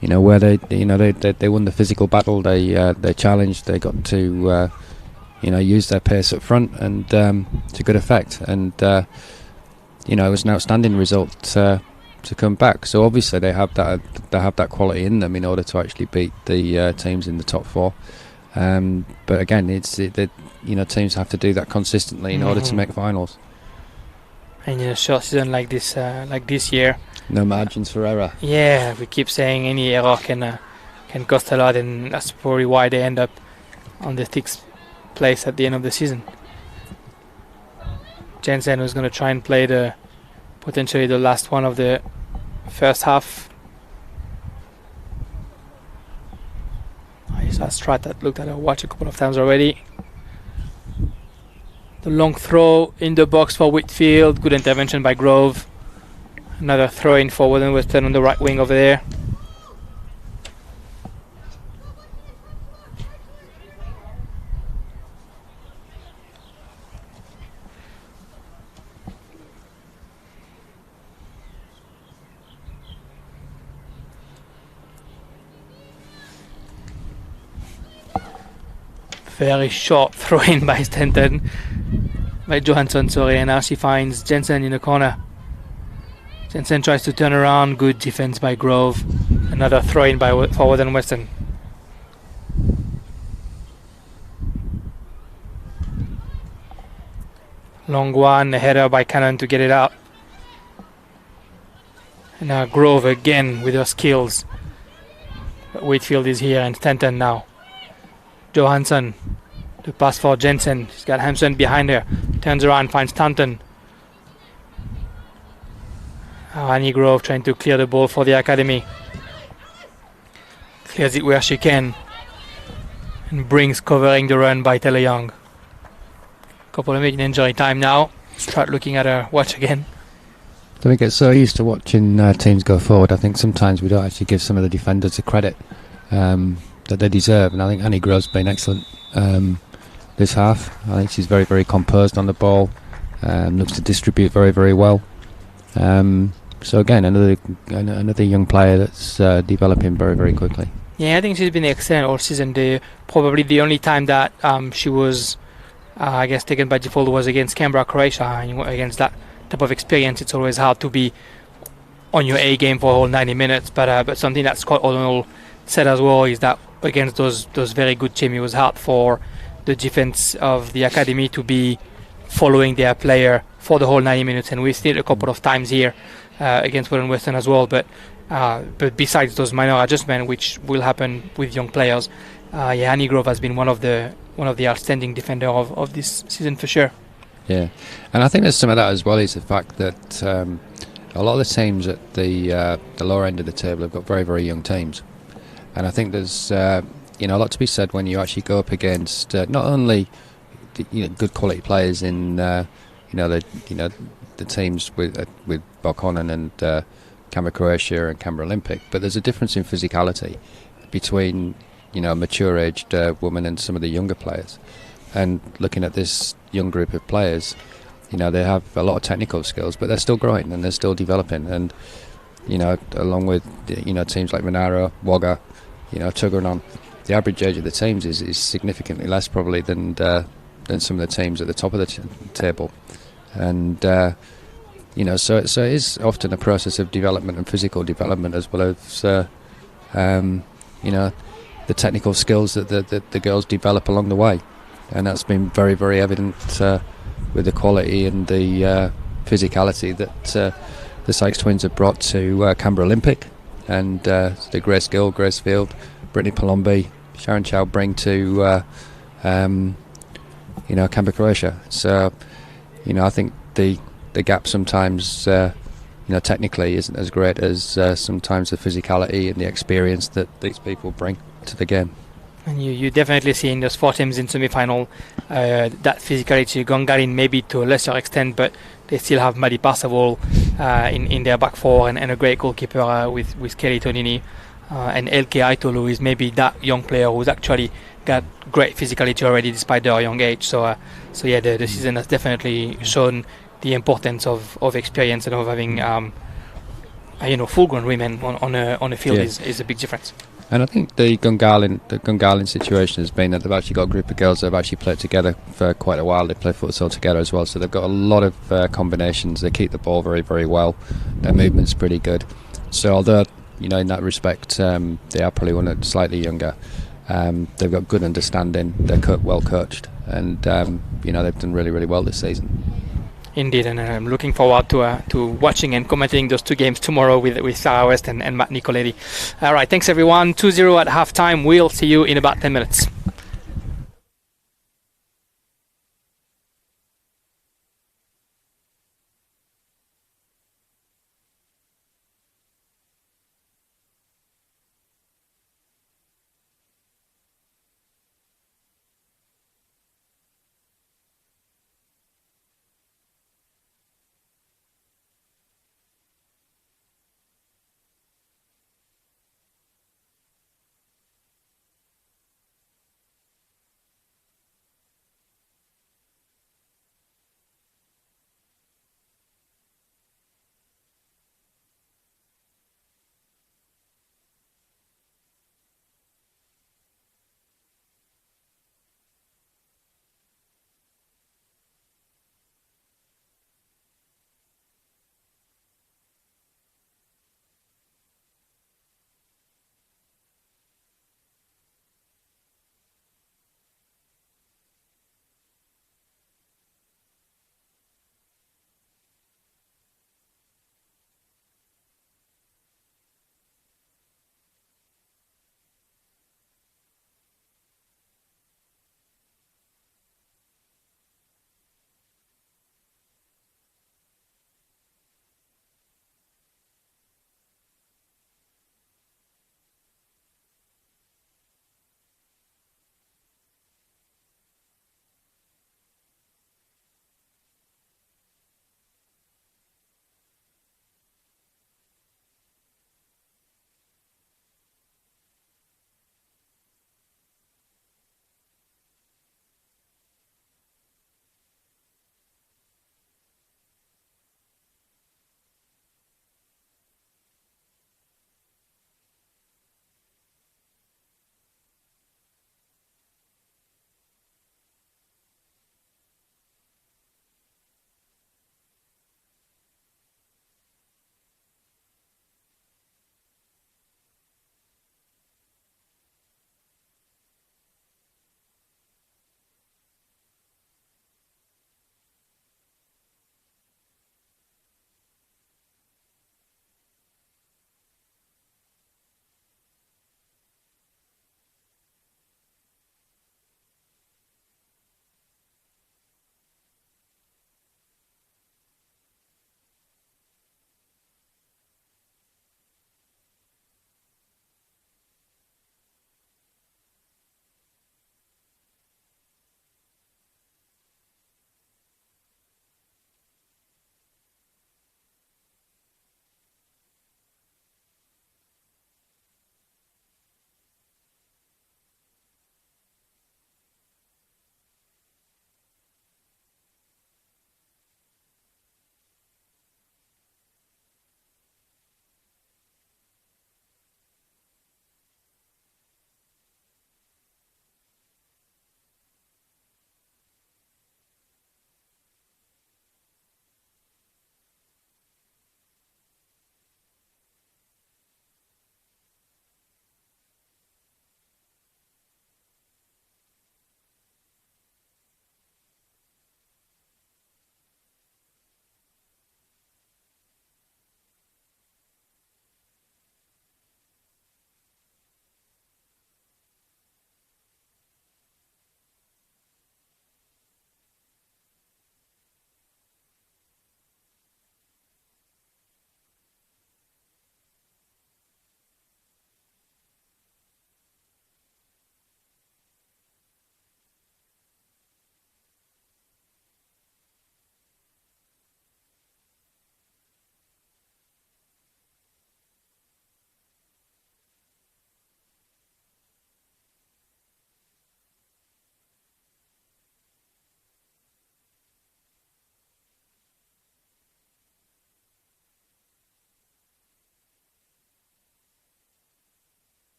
Where they won the physical battle. They challenged. They got to use their pace up front, and to good effect. And it was an outstanding result to come back. So obviously they have that quality in them in order to actually beat the teams in the top four. But again, teams have to do that consistently in order to make finals.
And in a short season like this year,
no margins for error.
Yeah, we keep saying any error can cost a lot, and that's probably why they end up on the sixth place at the end of the season. Jensen was going to try and play potentially the last one of the first half. I saw Strat that looked at our watch a couple of times already. The long throw in the box for Whitfield. Good intervention by Grove. Another throw in for Woden-Weston on the right wing over there. Very short throw in by Johansson, and now she finds Jensen in the corner. Jensen tries to turn around. Good defense by Grove. Another throw in for Woden-Weston. Long one, a header by Cannon to get it out. And now Grove again with her skills. But Whitfield is here and Stanton now. Johansson, the pass for Jensen. She's got Hampson behind her. Turns around, finds Stanton. Annie Grove trying to clear the ball for the Academy. Clears it where she can. And brings covering the run by Taylor Young. Couple of minutes in injury time now. Start looking at her watch again.
I think it's so used to watching teams go forward. I think sometimes we don't actually give some of the defenders the credit that they deserve, and I think Annie Grove's been excellent this half. I think she's very, very composed on the ball, looks to distribute very, very well. So again, another young player that's developing very, very quickly.
Yeah, I think she's been excellent all season. Probably the only time that she was, I guess, taken by default was against Canberra, Croatia. And against that type of experience, it's always hard to be on your A game for a whole 90 minutes. But something that Scott O'Donnell said as well is that against those very good teams, it was hard for the defense of the Academy to be following their player for the whole 90 minutes. And we've seen it a couple of times here against Woden-Weston as well. But But besides those minor adjustments, which will happen with young players, Annie Grove has been one of the outstanding defender of this season for sure.
Yeah, and I think there's some of that as well. Is the fact that a lot of the teams at the lower end of the table have got very, very young teams, and I think there's a lot to be said when you actually go up against not only good quality players in the teams with Bokonen and Canberra Croatia and Canberra Olympic, but there's a difference in physicality between mature-aged women and some of the younger players. And looking at this young group of players, they have a lot of technical skills, but they're still growing and they're still developing. And along with teams like Monaro, Wagga, Tuggeranong, the average age of the teams is significantly less probably than some of the teams at the top of the table. And so it is often a process of development and physical development, as well as the technical skills that the girls develop along the way. And that's been very, very evident with the quality and the physicality that the Sykes twins have brought to Canberra Olympic, and the Grace Gill, Grace Field, Brittany Palombi, Sharon Chow bring to Canberra Croatia. So I think the gap sometimes technically isn't as great as sometimes the physicality and the experience that these people bring to the game.
And you definitely see in those 4 teams in semi-final that physicality. Gongarin maybe to a lesser extent, but they still have Maddie Parsavol in their back 4 and a great goalkeeper with Kelly Tonini. And LK Aitolu is maybe that young player who's actually got great physicality already despite their young age. So the season has definitely shown the importance of experience and of having full-grown women on a field is a big difference.
And I think the Gungahlin situation has been that they've actually got a group of girls that have actually played together for quite a while. They play futsal together as well, so they've got a lot of combinations. They keep the ball very, very well. Their movement's pretty good. So although in that respect they are probably one slightly younger, they've got good understanding. They're well coached, and they've done really, really well this season.
Indeed, and I'm looking forward to watching and commenting those 2 games tomorrow with Sarah West and Matt Nicoletti. All right, thanks everyone. 2-0 at halftime. We'll see you in about 10 minutes.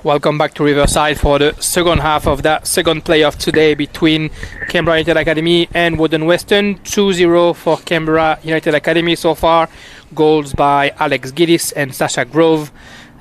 Welcome back to Riverside for the second half of that second playoff today between Canberra United Academy and Woden-Weston. 2-0 for Canberra United Academy so far. Goals by Alex Giddis and Sasha Grove.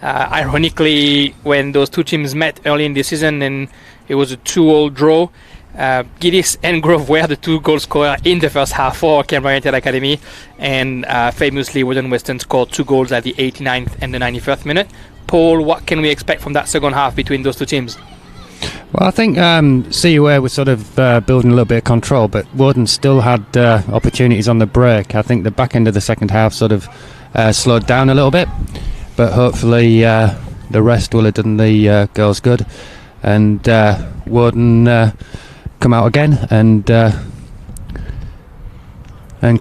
Ironically, when those two teams met early in the season and it was a 2-2 draw, Giddis and Grove were the two goal scorers in the first half for Canberra United Academy, and famously Woden-Weston scored 2 goals at the 89th and the 91st minute. Paul, what can we expect from that second half between those two teams?
Well, I think CUA was sort of building a little bit of control, but Woden still had opportunities on the break. I think the back end of the second half sort of slowed down a little bit, but hopefully the rest will have done the girls good, and Woden come out again and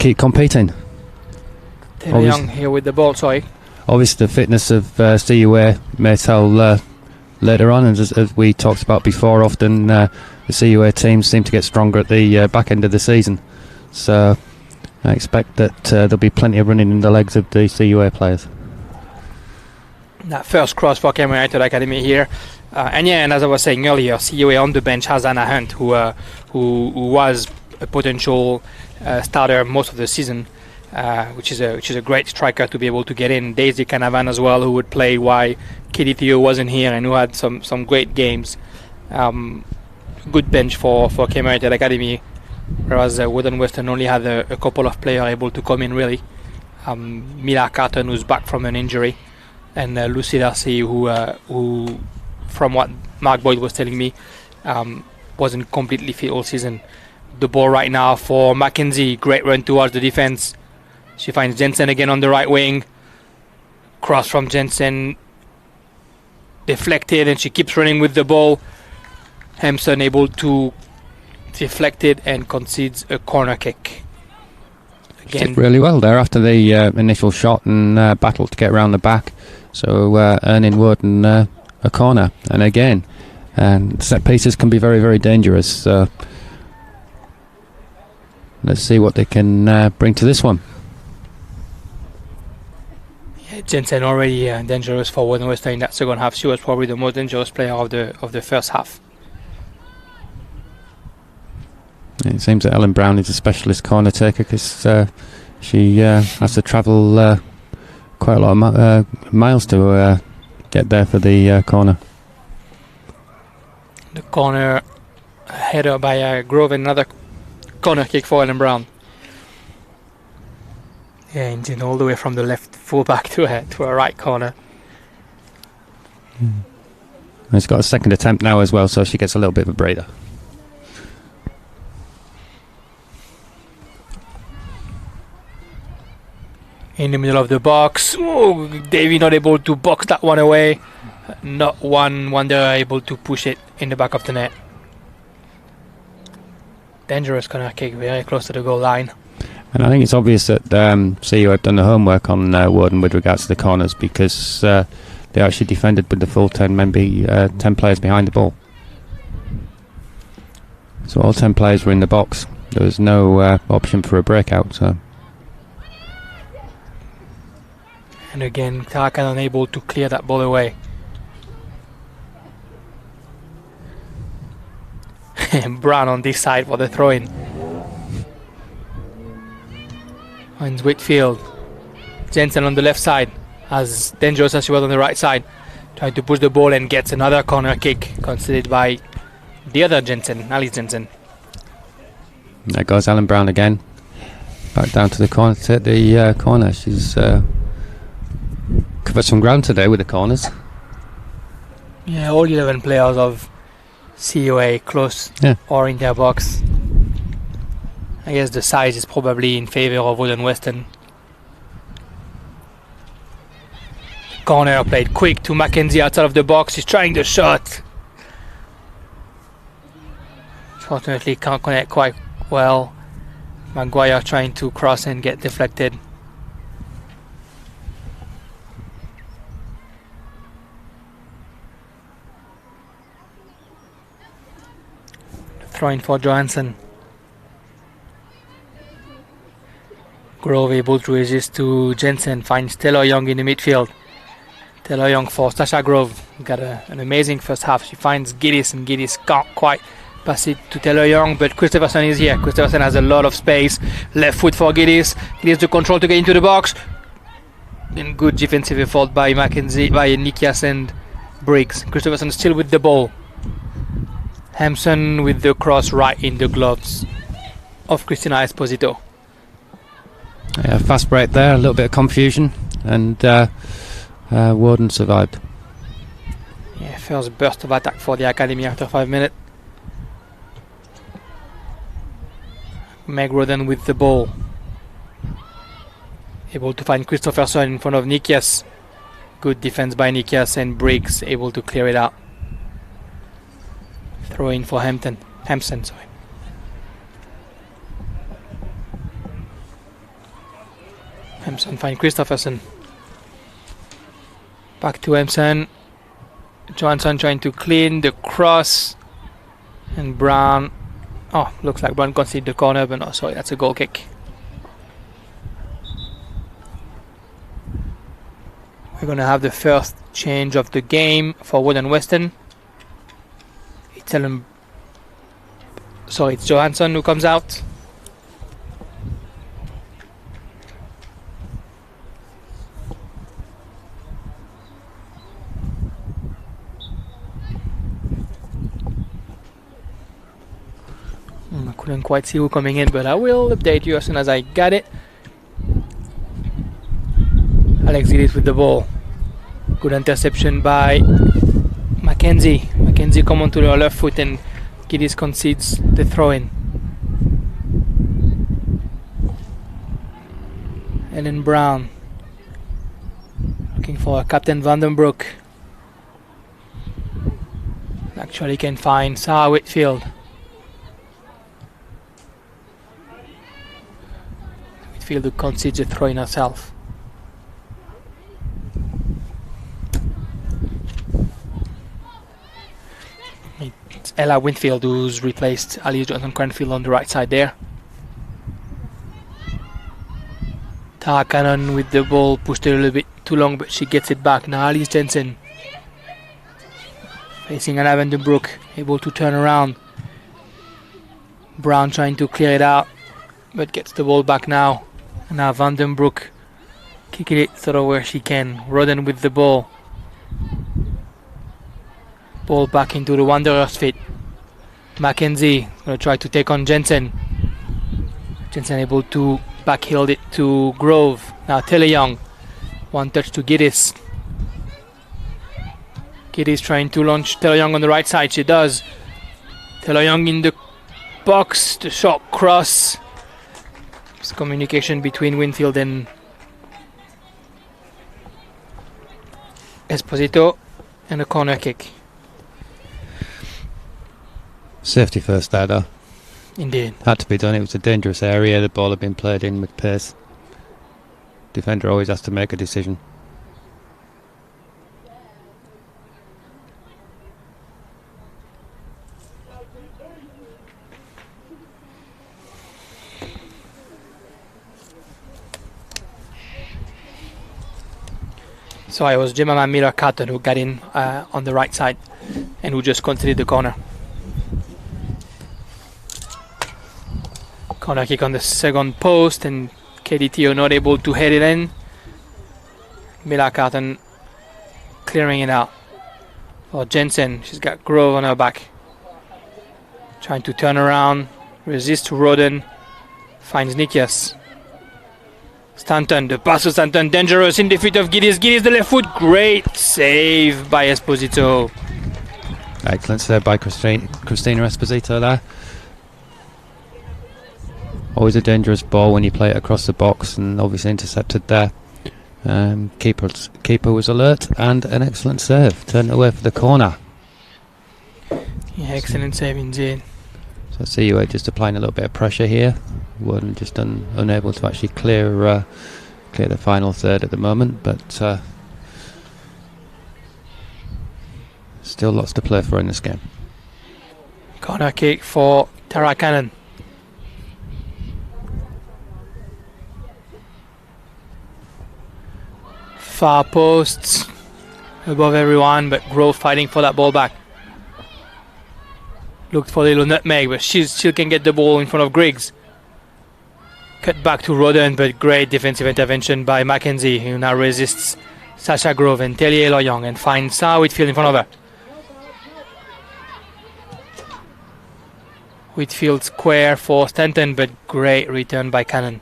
keep competing.
Taylor Young here with the ball, sorry.
Obviously, the fitness of CUA may tell later on, and as we talked about before, often the CUA teams seem to get stronger at the back end of the season. So I expect that there'll be plenty of running in the legs of the CUA players.
That first cross for Canberra United Academy here. And as I was saying earlier, CUA on the bench has Anna Hunt, who was a potential starter most of the season. Which is a great striker to be able to get in. Daisy Canavan as well, who would play while Katie Theo wasn't here, and who had some great games. Good bench for Canberra United Academy, whereas Woden-Weston only had a couple of players able to come in really. Mila Carton, who's back from an injury, and Lucy Darcy, who from what Mark Boyd was telling me, wasn't completely fit all season. The ball right now for Mackenzie. Great run towards the defense. She finds Jensen again on the right wing. Cross from Jensen. Deflected, and she keeps running with the ball. Hampson able to deflect it and concedes a corner kick.
Again, did really well there after the initial shot and battle to get around the back. So earning Woden a corner. And again, set pieces can be very, very dangerous. So let's see what they can bring to this one.
Yeah, Jensen already dangerous for Woden-Weston in that second half. She was probably the most dangerous player of the first half.
It seems that Ellen Brown is a specialist corner taker because she has to travel quite a lot of miles to get there for the corner.
The corner header by Grove, and another corner kick for Ellen Brown. Yeah, engine all the way from the left fullback to a right corner.
It's got a second attempt now as well, so she gets a little bit of a breather.
In the middle of the box. Oh, Davy not able to box that one away. Not one wonder able to push it in the back of the net. Dangerous corner kick, very close to the goal line.
And I think it's obvious that CU have done the homework on Woden with regards to the corners, because they actually defended with the full 10 players behind the ball. So all 10 players were in the box. There was no option for a breakout. So.
And again, Tarkan unable to clear that ball away. Brown on this side for the throw-in. Finds Whitfield. Jensen on the left side, as dangerous as she was on the right side. Trying to push the ball and gets another corner kick conceded by the other Jensen, Alice Jensen.
There goes Ellen Brown again. Back down to the corner to take the corner. She's covered some ground today with the corners.
Yeah, all 11 players of CUA close or in their box. I guess the size is probably in favour of Woden-Weston. Corner played quick to Mackenzie outside of the box. She's trying the shot. Fortunately can't connect quite well. Maguire trying to cross and get deflected. Throwing for Johansson. Grove able to resist to Jensen. Finds Taylor Young in the midfield. Taylor Young for Sasha Grove. got an amazing first half. She finds Giddis, and Giddis can't quite pass it to Taylor Young, but Christopherson is here. Christopherson has a lot of space. Left foot for Giddis. Giddis the control to get into the box. And good defensive effort by Mackenzie, by Nikias and Briggs. Christopherson still with the ball. Hampson with the cross right in the gloves of Cristina Esposito.
Yeah, fast break there, a little bit of confusion, and Woden survived.
Yeah, first burst of attack for the Academy after 5 minutes. Meg Roden with the ball. Able to find Christopherson in front of Nikias. Good defense by Nikias, and Briggs able to clear it out. Throw in for Hampson. Hampson find Christopherson. Back to Hampson. Johansson trying to clean the cross. And Brown. Oh, looks like Brown conceded the corner, but no, sorry, that's a goal kick. We're going to have the first change of the game for Woden-Weston. It's Johansson who comes out. I couldn't quite see who coming in, but I will update you as soon as I got it. Alex Giddis with the ball. Good interception by Mackenzie. Mackenzie come onto the left foot, and Giddis concedes the throw-in. Ellen Brown looking for Captain Vandenbroek. Actually can find Sarah Whitfield. Whitfield who concedes the throw-in herself. It's Ella Winfield who's replaced Alice Johnson Cranfield on the right side there. Tara Cannon with the ball, pushed it a little bit too long, but she gets it back. Now Alice Jensen facing Anna Vandenbroek, able to turn around. Brown trying to clear it out, but gets the ball back now. Now Vandenbroek kicking it sort of where she can. Roden with the ball. Ball back into the Wanderers' feet. Mackenzie going to try to take on Jensen. Jensen able to backheel it to Grove. Now Taylor Young. One touch to Giddis. Giddis trying to launch Taylor Young on the right side. She does. Taylor Young in the box. The short cross. It's communication between Winfield and Esposito. And a corner kick.
Safety first there, though.
Indeed.
Had to be done. It was a dangerous area. The ball had been played in with pace. Defender always has to make a decision.
So it was Jemima Miller-Carton who got in on the right side and who just conceded the corner. Corner kick on the second post, and KDTO not able to head it in. Miller-Carton clearing it out for Jensen. She's got Grove on her back. Trying to turn around, resist to Roden. Finds Nikias. Stanton, the pass to Stanton, dangerous in the feet of Giddis. Giddis the left foot, great save by Esposito.
Excellent save by Cristina Esposito there. Always a dangerous ball when you play it across the box, and obviously intercepted there. Keeper was alert, and an excellent save. Turned away for the corner.
Yeah, excellent save indeed.
So CUA just applying a little bit of pressure here. Woden just unable to actually clear the final third at the moment, but still lots to play for in this game.
Corner kick for Tara Cannon. Far posts. above everyone, but Grove fighting for that ball back. Looked for the little nutmeg, but she still can get the ball in front of Griggs. Cut back to Woden, but great defensive intervention by Mackenzie, who now resists Sasha Grove and Tellier Loyang and finds Sarah Whitfield in front of her. Whitfield square for Stanton, but great return by Cannon.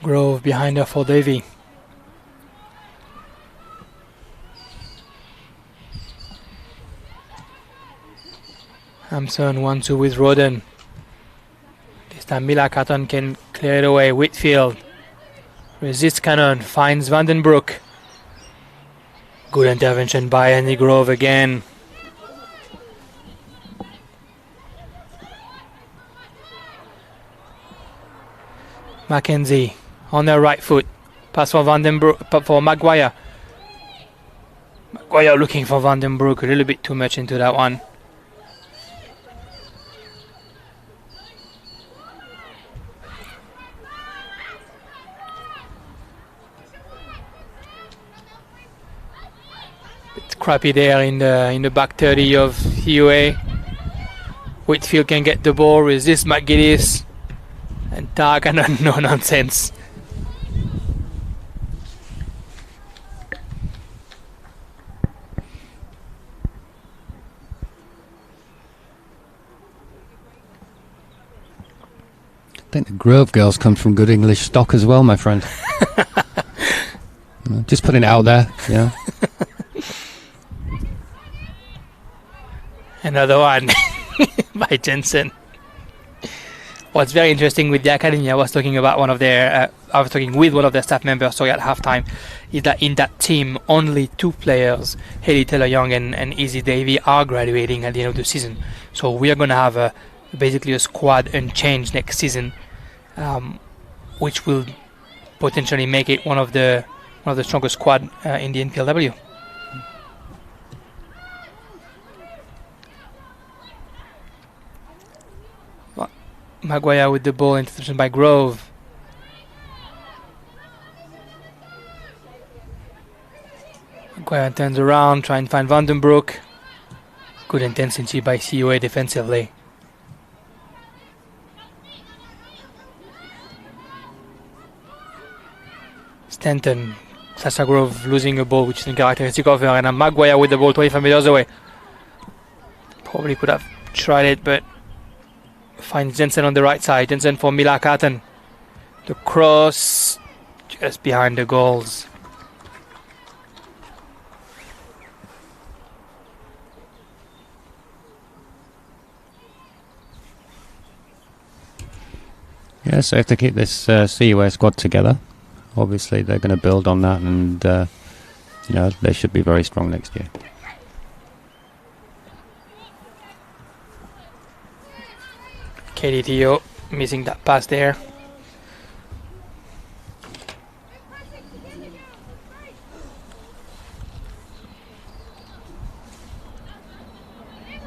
Grove behind her for Davy. Hampson 1-2 with Roden. This time Mila Catton can clear it away. Whitfield resists Cannon, finds Vandenbroek. Good intervention by Andy Grove again. Mackenzie on their right foot. Pass for Vandenbroek, for Maguire. Maguire looking for Vandenbroek, a little bit too much into that one. Bit crappy there in the back 30 of UA. Whitfield can get the ball, resist McGuinness. And Targan, no nonsense.
I think the Grove girls come from good English stock as well, my friend. Just putting it out there, you know.
Another one by Jensen. What's very interesting with the academy, I was talking with one of their staff members, sorry, at halftime, is that in that team, only 2 players, Haley Taylor-Young and Izzy Davy, are graduating at the end of the season. So we are going to have basically a squad unchanged next season, which will potentially make it one of the strongest squad in the NPLW. Maguire with the ball, interception by Grove. Maguire turns around, try and find Vandenbroek. Good intensity by CUA defensively. Stanton, Sasha Grove losing a ball, which is uncharacteristic of her, and Maguire with the ball 25 meters away. Probably could have tried it, but finds Jensen on the right side. Jensen for Mila Katten. The cross just behind the goals.
Yeah, so if they keep this CUA squad together, obviously they're going to build on that, and they should be very strong next year.
Katie Theo missing that pass there.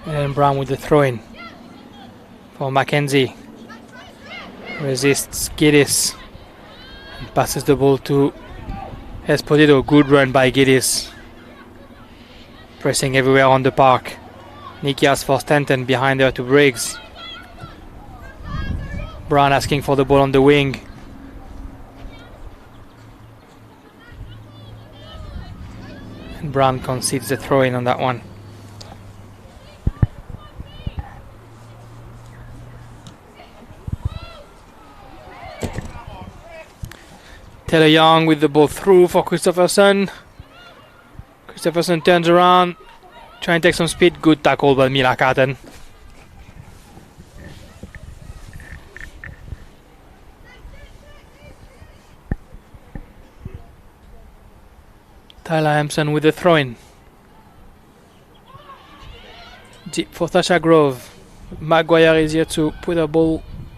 And then Brown with the throw-in for Mackenzie. Resists Giddis. And passes the ball to Esposito. Good run by Giddis. Pressing everywhere on the park. Nikias for Stanton, behind her to Briggs. Brown asking for the ball on the wing. And Brown concedes the throw-in on that one. Taylor Young with the ball through for Christopherson. Christopherson turns around, trying to take some speed. Good tackle by Mila Katten. Tyler Hampson with the throw-in. Deep for Tasha Grove. Maguire is here to put her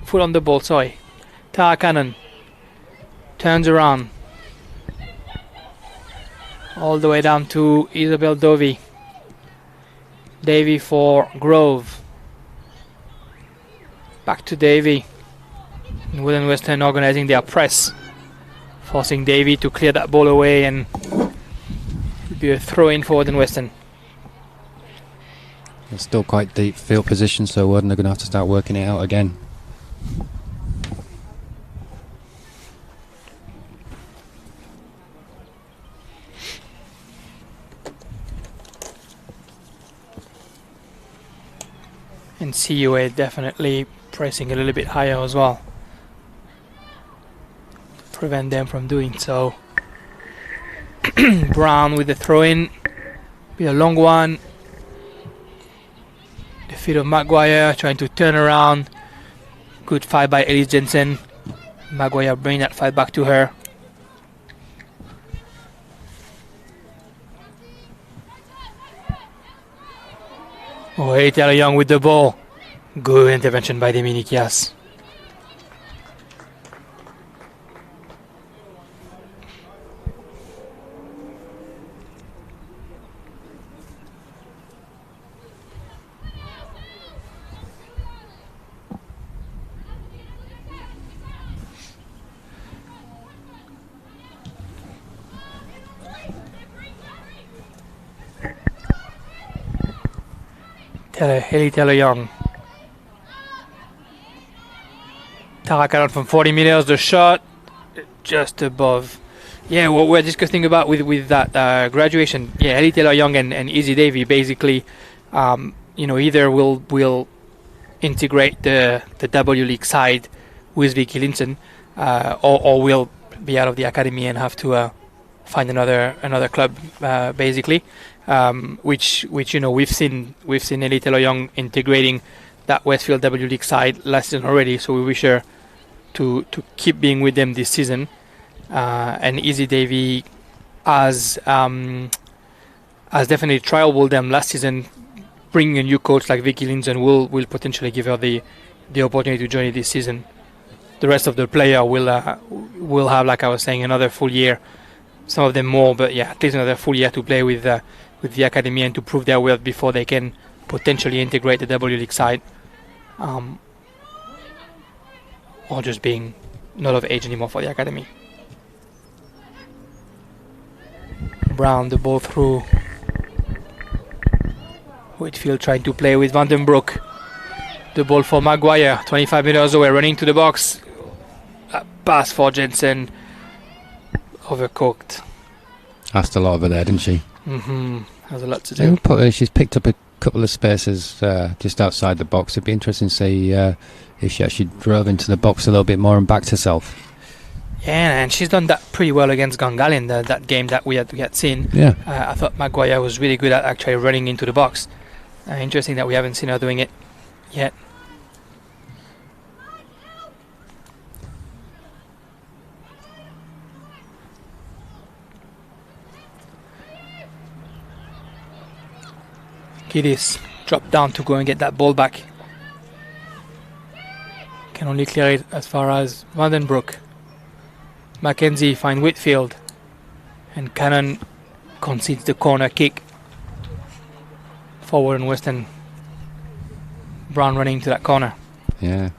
foot on the ball, sorry. Tara Cannon turns around. all the way down to Isabel Dovey. Davy for Grove. Back to Davy. Woden-Weston organizing their press, forcing Davy to clear that ball away, and it'll be a throw in for Woden-Weston.
It's still quite deep field position, so Woden are going to have to start working it out again.
And CUA definitely pressing a little bit higher as well, prevent them from doing so. Brown with the throw-in, be a long one. The feet of Maguire trying to turn around. Good fight by Elise Jensen. Maguire bringing that fight back to her. Oh, hey, Taylor Young with the ball. Good intervention by Dominikias. Haley Taylor Young. Tarakaran from 40 meters, the shot just above. Yeah, what we're discussing about with that graduation. Yeah, Haley Taylor Young and Izzy Davy basically, either will integrate the W League side with Vicky Linton, or will be out of the academy and have to find another club, basically. Which we've seen Ellie Taylor Young integrating that Westfield W League side last season already, so we wish her to keep being with them this season. And Izzy Davy has definitely trialed them last season. Bringing a new coach like Vicky Linton will potentially give her the opportunity to join it this season. The rest of the player will have, like I was saying, another full year. Some of them more, but yeah, at least another full year to play with the academy and to prove their worth before they can potentially integrate the W League side, or just being not of age anymore for the academy. Brown, the ball through. Whitfield trying to play with Vandenbroek. The ball for Maguire, 25 meters away, running to the box. A pass for Jensen. Overcooked.
Asked a lot of her there, didn't she?
Has a lot to do.
She's picked up a couple of spaces just outside the box. It'd be interesting to see if she actually drove into the box a little bit more and backed herself.
Yeah, and she's done that pretty well against Gungahlin, that game that we had seen.
Yeah.
I thought Maguire was really good at actually running into the box. Interesting that we haven't seen her doing it yet. Kiddis drop down to go and get that ball back. Can only clear it as far as Vandenbroek. Mackenzie find Whitfield, and Cannon concedes the corner kick. Forward and Weston. Brown running to that corner.
Yeah.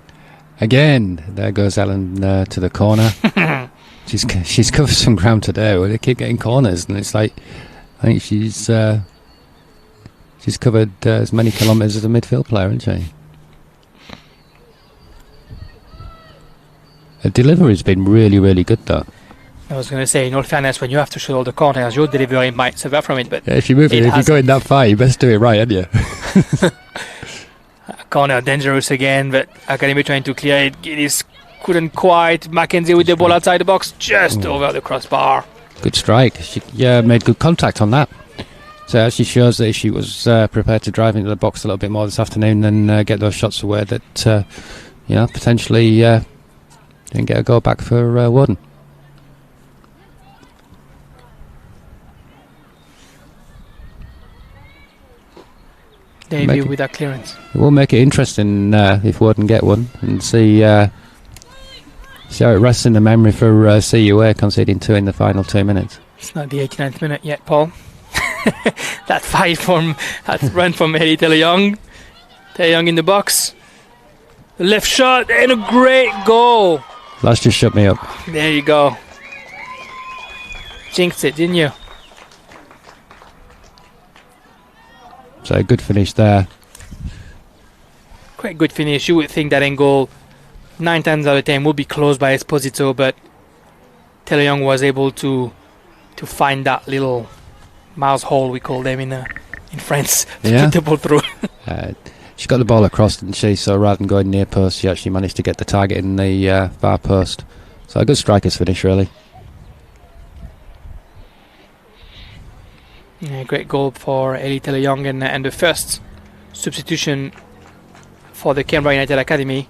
Again, there goes Ellen to the corner. She's covered some ground today. Well, they keep getting corners, and it's like, I think she's covered as many kilometres as a midfield player, isn't she? Her delivery's been really, really good, though.
I was going to say, in all fairness, when you have to shoot all the corners, your delivery might suffer from it. But
yeah, if you're going that far, you best do it right, haven't you?
Corner dangerous again, but Academy trying to clear it. Giddis couldn't quite. Mackenzie with the ball outside the box, just over the crossbar.
Good strike. She made good contact on that. So it actually shows that she was prepared to drive into the box a little bit more this afternoon and get those shots away that, potentially didn't get a goal back for Woden.
Davey with that clearance.
It will make it interesting if Woden get one and see how it rests in the memory for CUA conceding 2 in the final 2 minutes.
It's not the 89th minute yet, Paul. That run from Eddie Taylor Young. Taylor Young in the box. The left shot and a great goal.
That's just shut me up.
There you go. Jinxed it, didn't you?
So a good finish there.
Quite good finish. You would think that end goal 9 times out of 10 would be closed by Esposito, but Taylor Young was able to find that little mouse hole, we call them in France, to put the ball through.
She got the ball across, didn't she? So rather than going near post, she actually managed to get the target in the far post. So a good striker's finish, really.
Yeah, great goal for Eddie Taylor Young, and the first substitution for the Canberra United Academy.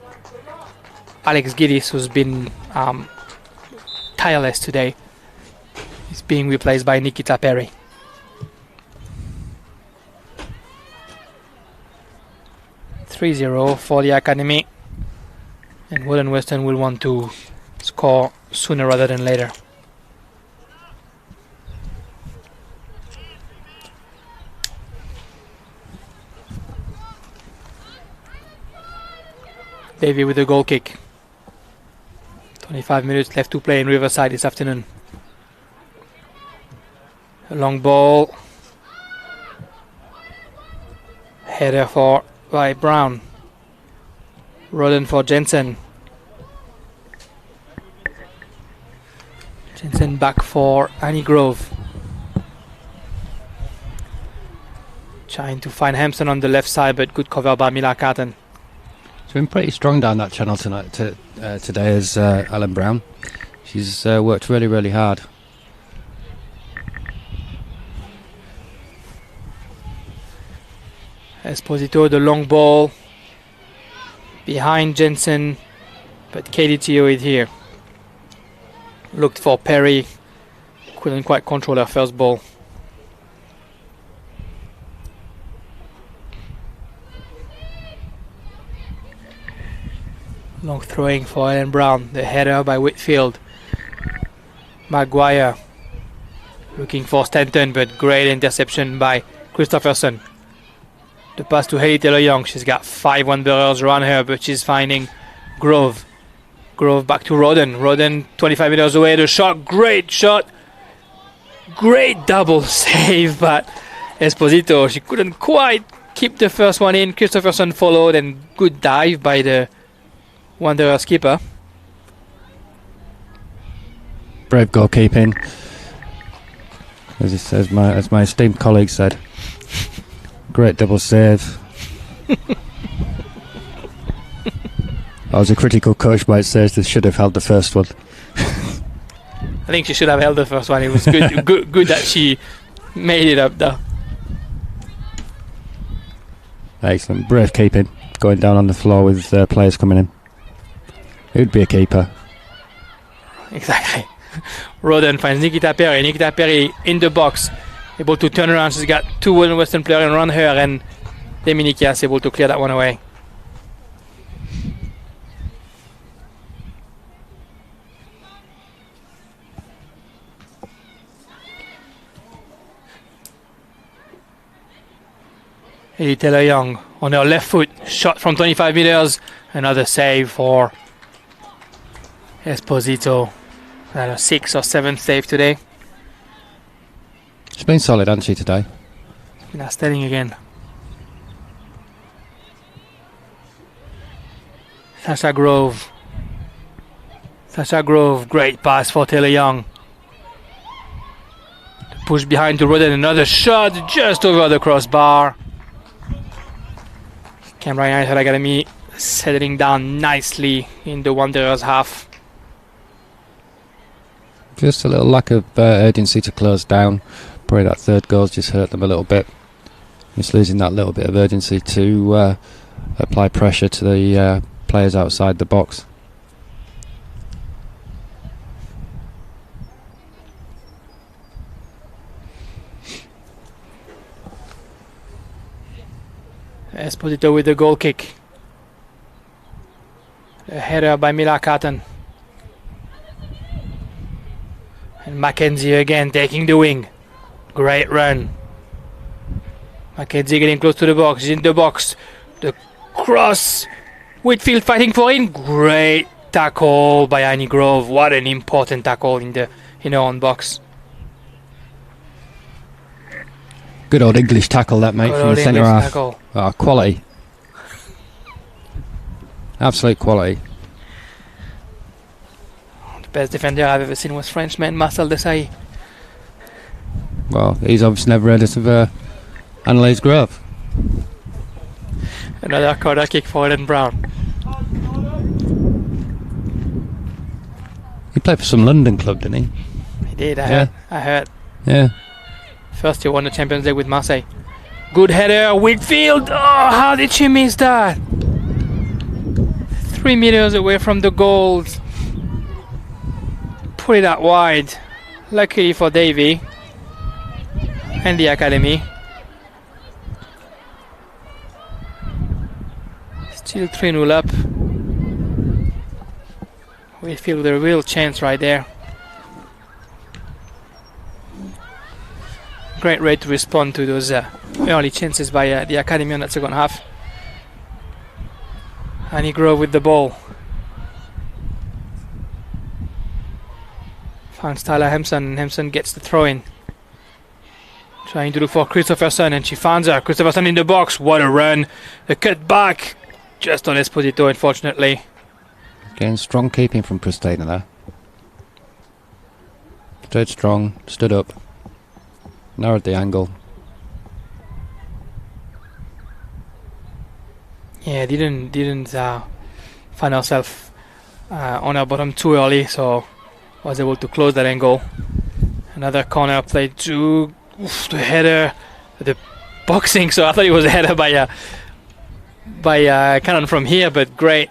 Alex Giddis, who's been tireless today, is being replaced by Nikita Perry. (3-0) for the academy, and Woden-Weston will want to score sooner rather than later. Davey with a goal kick. 25 minutes left to play in Riverside this afternoon. A long ball. Header by Brown. Roden for Jensen. Jensen back for Annie Grove. Trying to find Hampson on the left side, but good cover by Mila Carton.
She's been pretty strong down that channel tonight. Today is Ellen Brown. She's worked really, really hard.
Esposito, the long ball behind Jensen, but Katie Teo is here. Looked for Perry, couldn't quite control her first ball. Long throwing for Ellen Brown, the header by Whitfield. Maguire looking for Stanton, but great interception by Christopherson. The pass to Haley Taylor Young. She's got 5 wanderers around her, but she's finding Grove. Grove back to Roden. Roden 25 meters away. The shot, great shot. Great double save, but Esposito, she couldn't quite keep the first one in. Christopherson followed, and good dive by the Wanderers keeper.
Brave goalkeeping, as my esteemed colleague said. Great double save. I was a critical coach, might say, they should have held the first one.
I think she should have held the first one. It was good, good that she made it up though.
Excellent, brave keeping, going down on the floor with players coming in. Who'd be a keeper?
Exactly. Roden finds Nikita Perry. Nikita Perry in the box, able to turn around. She's got 2 Woden-Weston players around her, and Dominikias able to clear that one away. Eddie Taylor Young on her left foot, shot from 25 meters. Another save for Esposito. A 6th or 7th save today.
She's been solid, hasn't she, today?
Been outstanding again. Sasha Grove, great pass for Taylor Young. The push behind to Roden, another shot just over the crossbar. Canberra United Academy settling down nicely in the Wanderers half.
Just a little lack of urgency to close down. Probably that third goal's just hurt them a little bit. Just losing that little bit of urgency to apply pressure to the players outside the box.
Esposito with the goal kick. A header by Mila Carton. And Mackenzie again taking the wing. Great run. Mackenzie getting close to the box. He's in the box. The cross. Whitfield fighting for it. Great tackle by Annie Grove. What an important tackle in her own box.
Good old English tackle that, mate, from the centre half. Oh, quality. Absolute quality.
The best defender I've ever seen was Frenchman Marcel Desailly.
Well, he's obviously never heard of Annalise Grove.
Another corner kick for Ellen Brown.
He played for some London club, didn't he?
He did, I heard.
Yeah.
First he won the Champions League with Marseille. Good header, Whitfield. Oh, how did she miss that? 3 meters away from the goal. Put it out wide. Luckily for Davy and the academy. Still 3-0 up. Whitfield with a real chance right there. Great way to respond to those early chances by the academy on that second half. Annie Grove with the ball. Finds Tyler Hempson. Hempson gets the throw in. Trying to look for Christopherson, and she finds her. Christopherson in the box. What a run. A cut back. Just on Esposito, unfortunately.
Again, strong keeping from Pristina there. Stayed strong, stood up, narrowed the angle.
Yeah, didn't find herself on her bottom too early, so was able to close that angle. Another corner played to the header, the boxing. So I thought it was a header by Cannon from here, but great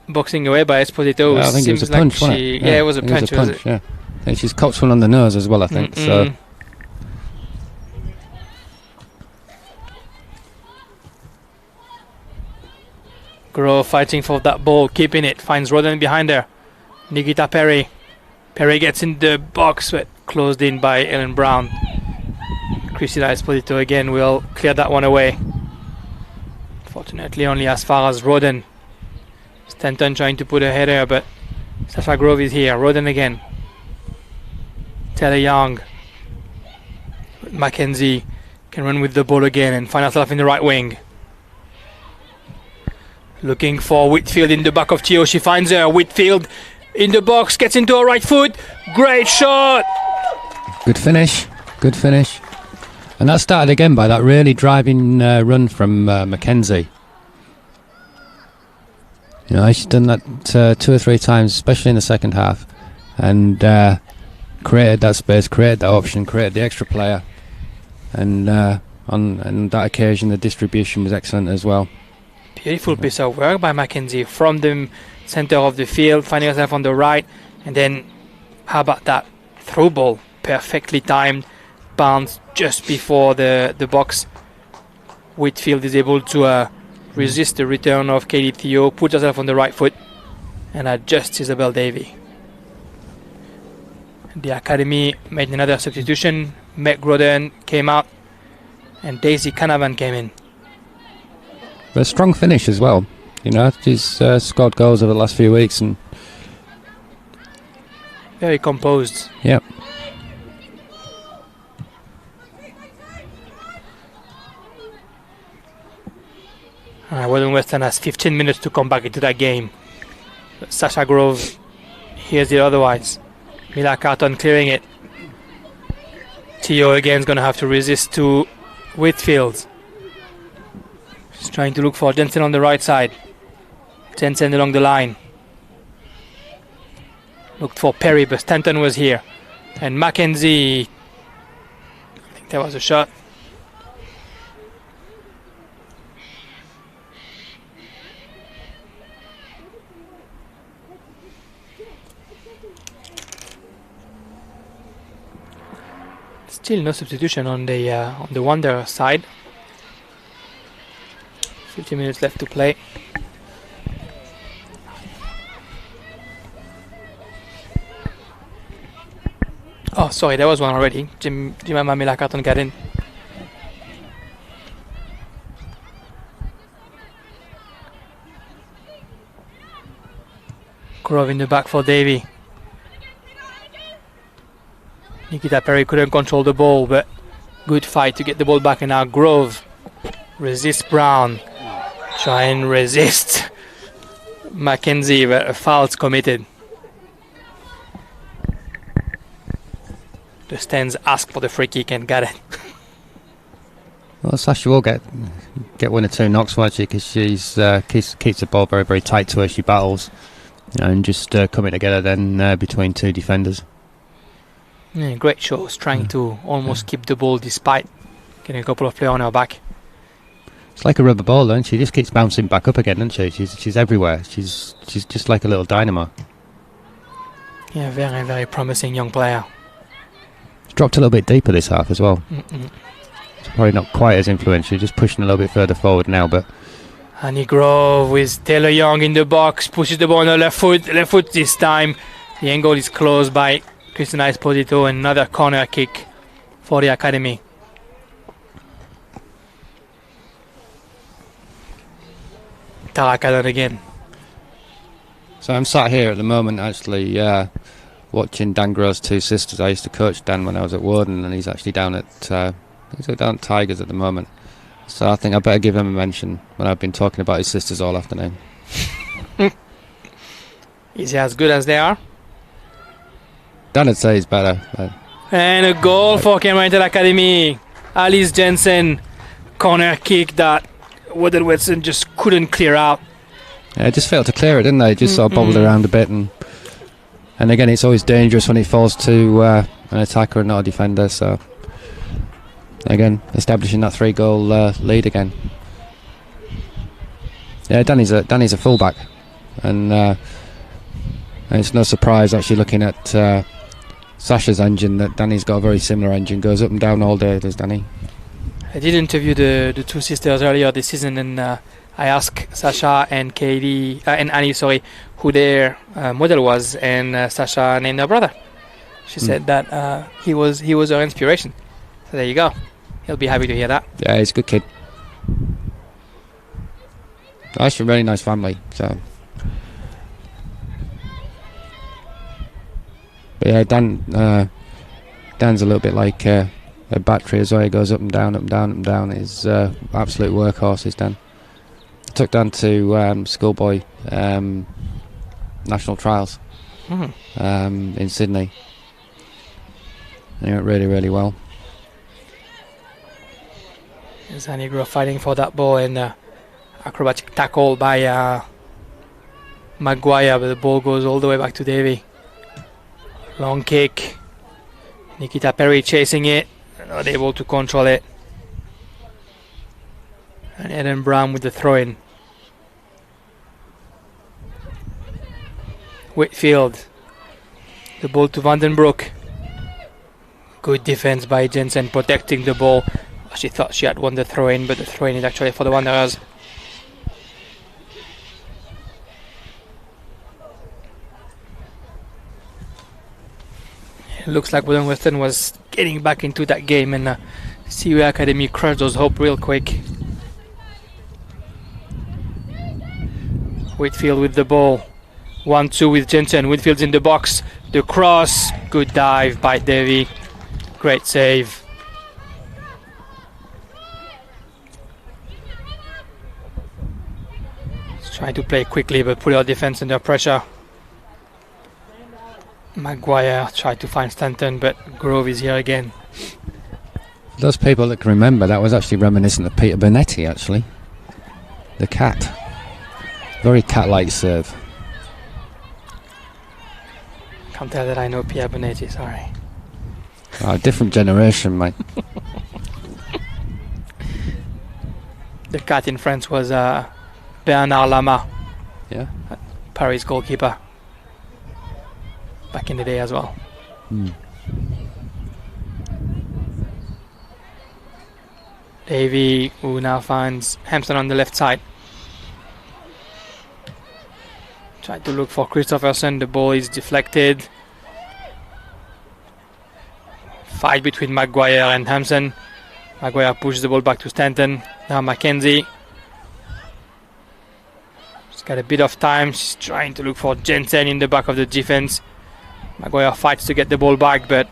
boxing away by Esposito.
Yeah, I think it was a punch, wasn't it?
Yeah, it was a punch.
Yeah. I think she's copped one on the nose as well, I think. So.
Grove fighting for that ball, keeping it, finds Roden behind her. Nikita Perry. Perry gets in the box, but closed in by Ellen Brown. Christina Esposito again will clear that one away. Fortunately, only as far as Roden. Stanton trying to put a header, but Sasha Grove is here. Roden again. Taylor Young. Mackenzie can run with the ball again and find herself in the right wing. Looking for Whitfield in the back of Tio. She finds her. Whitfield in the box, gets into her right foot. Great shot.
Good finish. Good finish. And that started again by that really driving run from Mackenzie. You know, she's done that 2 or 3 times, especially in the second half, and created that space, created that option, created the extra player, and on that occasion the distribution was excellent as well.
Beautiful piece of work by Mackenzie from the center of the field, finding herself on the right, and then how about that through ball, perfectly timed, bounced just before the box. Whitfield is able to resist the return of Katie Theo, put herself on the right foot, and adjust Isabel Davy. The academy made another substitution. Meg Roden came out, and Daisy Canavan came in.
But a strong finish as well. You know, she's scored goals over the last few weeks and
very composed.
Yep.
Woden-Weston has 15 minutes to come back into that game. But Sasha Grove hears it otherwise. Mila Carton clearing it. Tio again is going to have to resist to Whitfield. She's trying to look for Jensen on the right side. Jensen along the line. Looked for Perry, but Stanton was here. And Mackenzie. I think that was a shot. Still no substitution on the Wanderer side. 50 minutes left to play. Oh, sorry, there was one already. Jim Mamila carton in. Grove in the back for Davy. Nikita Perry couldn't control the ball, but good fight to get the ball back. And now Grove resists Brown. Try and resist Mackenzie, but a foul's committed. The stands ask for the free kick and got it.
Well, Sasha will get 1 or 2 knocks, won't she? Because she's keeps the ball very, very tight to her. She battles, and just coming together then between 2 defenders.
Yeah, great shows, trying to almost keep the ball despite getting a couple of players on her back.
It's like a rubber ball, and she just keeps bouncing back up again, doesn't she? She's everywhere. She's just like a little dynamo.
Yeah, very, very promising young player.
She's dropped a little bit deeper this half as well. It's probably not quite as influential. Just pushing a little bit further forward now, but.
Annie Grove with Taylor Young in the box, pushes the ball on the left foot this time. The angle is closed by Christina Esposito. Another corner kick for the academy. Tarakadan again.
So I'm sat here at the moment actually watching Dan Grove's 2 sisters. I used to coach Dan when I was at Woden, and he's actually down at Tigers at the moment. So I think I better give him a mention when I've been talking about his sisters all afternoon.
Is he as good as they are?
Dan would say he's better.
And a goal for Canberra United Academy. Alice Jensen, corner kick that Woden-Weston just couldn't clear out.
Yeah, just failed to clear it, didn't they? Just sort of bobbled around a bit, and again, it's always dangerous when it falls to an attacker and not a defender. So again, establishing that 3-goal lead again. Yeah, Danny's a fullback, and it's no surprise actually looking at Sasha's engine that Danny's got a very similar engine. Goes up and down all day, does Danny?
I did interview the 2 sisters earlier this season, and I asked Sasha and Katie and Annie, who their model was, and Sasha named her brother. She said that he was her inspiration. So there you go. He'll be happy to hear that.
Yeah, he's a good kid. Actually, a really nice family. So, but yeah, Dan's a little bit like a battery as well. He goes up and down, up and down, up and down. He's absolute workhorse, is Dan. I took Dan to schoolboy national trials in Sydney. And he went really, really well.
There's Annie Grove fighting for that ball, and acrobatic tackle by Maguire, but the ball goes all the way back to Davy. Long kick. Nikita Perry chasing it, not able to control it. And Eden Brown with the throw-in. Whitfield. The ball to Vandenbroek. Good defense by Jensen, protecting the ball. She thought she had won the throw-in, but the throw-in is actually for the Wanderers. It looks like Woden-Weston was getting back into that game, and CUA Academy crushed those hope real quick. Whitfield with the ball. 1-2 with Jensen. Whitfield's in the box. The cross. Good dive by Davy. Great save. Trying to play quickly, but put our defense under pressure. Maguire tried to find Stanton, but Grove is here again.
For those people that can remember, that was actually reminiscent of Peter Bonetti, actually. The cat. Very cat-like serve.
Can't tell that I know Pierre Bonetti, sorry.
Different generation, mate.
The cat in France was Bernard Lama.
Yeah.
Paris goalkeeper. Back in the day as well. Davy, who now finds Hampson on the left side. Tried to look for Christopherson. The ball is deflected. fight between Maguire and Hampson. Maguire pushes the ball back to Stanton. Now Mackenzie. She's got a bit of time. She's trying to look for Jensen in the back of the defense. Maguire fights to get the ball back, but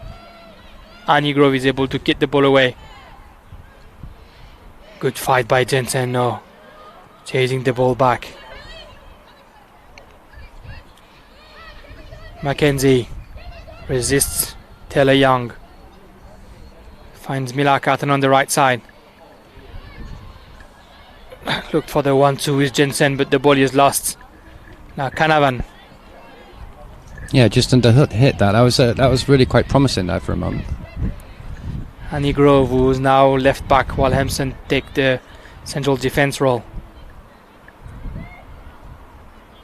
Annie Grove is able to get the ball away. Good fight by Jensen now, chasing the ball back. Mackenzie resists Taylor Young. Finds Mila Carton on the right side. Looked for the 1-2 with Jensen, but the ball is lost. Now Canavan.
Yeah, just under hit that. That was really quite promising there for a moment.
Annie Grove, who's now left back, while Hampson take the central defense role.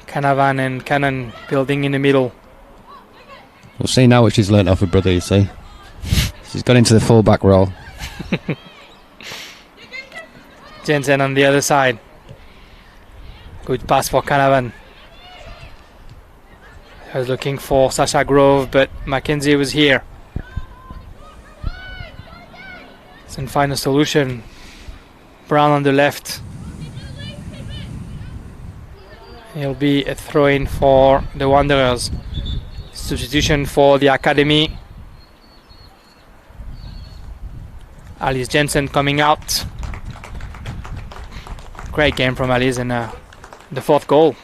Canavan and Cannon building in the middle.
We'll see now what she's learnt off her brother, you see. She's got into the full-back role.
Jensen on the other side. Good pass for Canavan. I was looking for Sasha Grove, but Mackenzie was here. Doesn't find a solution. Brown on the left. It'll be a throw-in for the Wanderers. Substitution for the Academy. Alice Jensen coming out. Great game from Alice, and the fourth goal.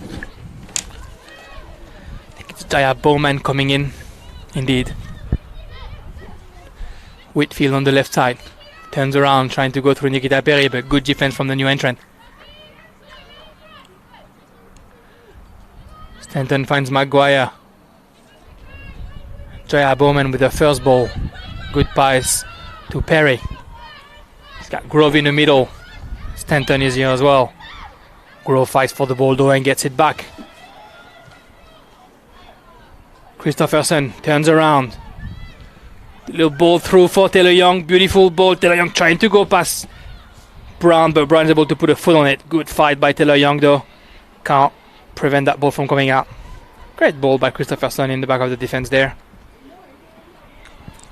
I think it's Jaya Bowman coming in, indeed. Whitfield on the left side. Turns around, trying to go through Nikita Perry, but good defense from the new entrant. Stanton finds Maguire. Jaya Bowman with the first ball. Good pass to Perry. He's got Grove in the middle. Stanton is here as well. Grove fights for the ball though and gets it back. Christopherson turns around. Little ball through for Taylor Young. Beautiful ball. Taylor Young trying to go past Brown, but Brown's able to put a foot on it. Good fight by Taylor Young though. Can't prevent that ball from coming out. Great ball by Christopherson in the back of the defense there.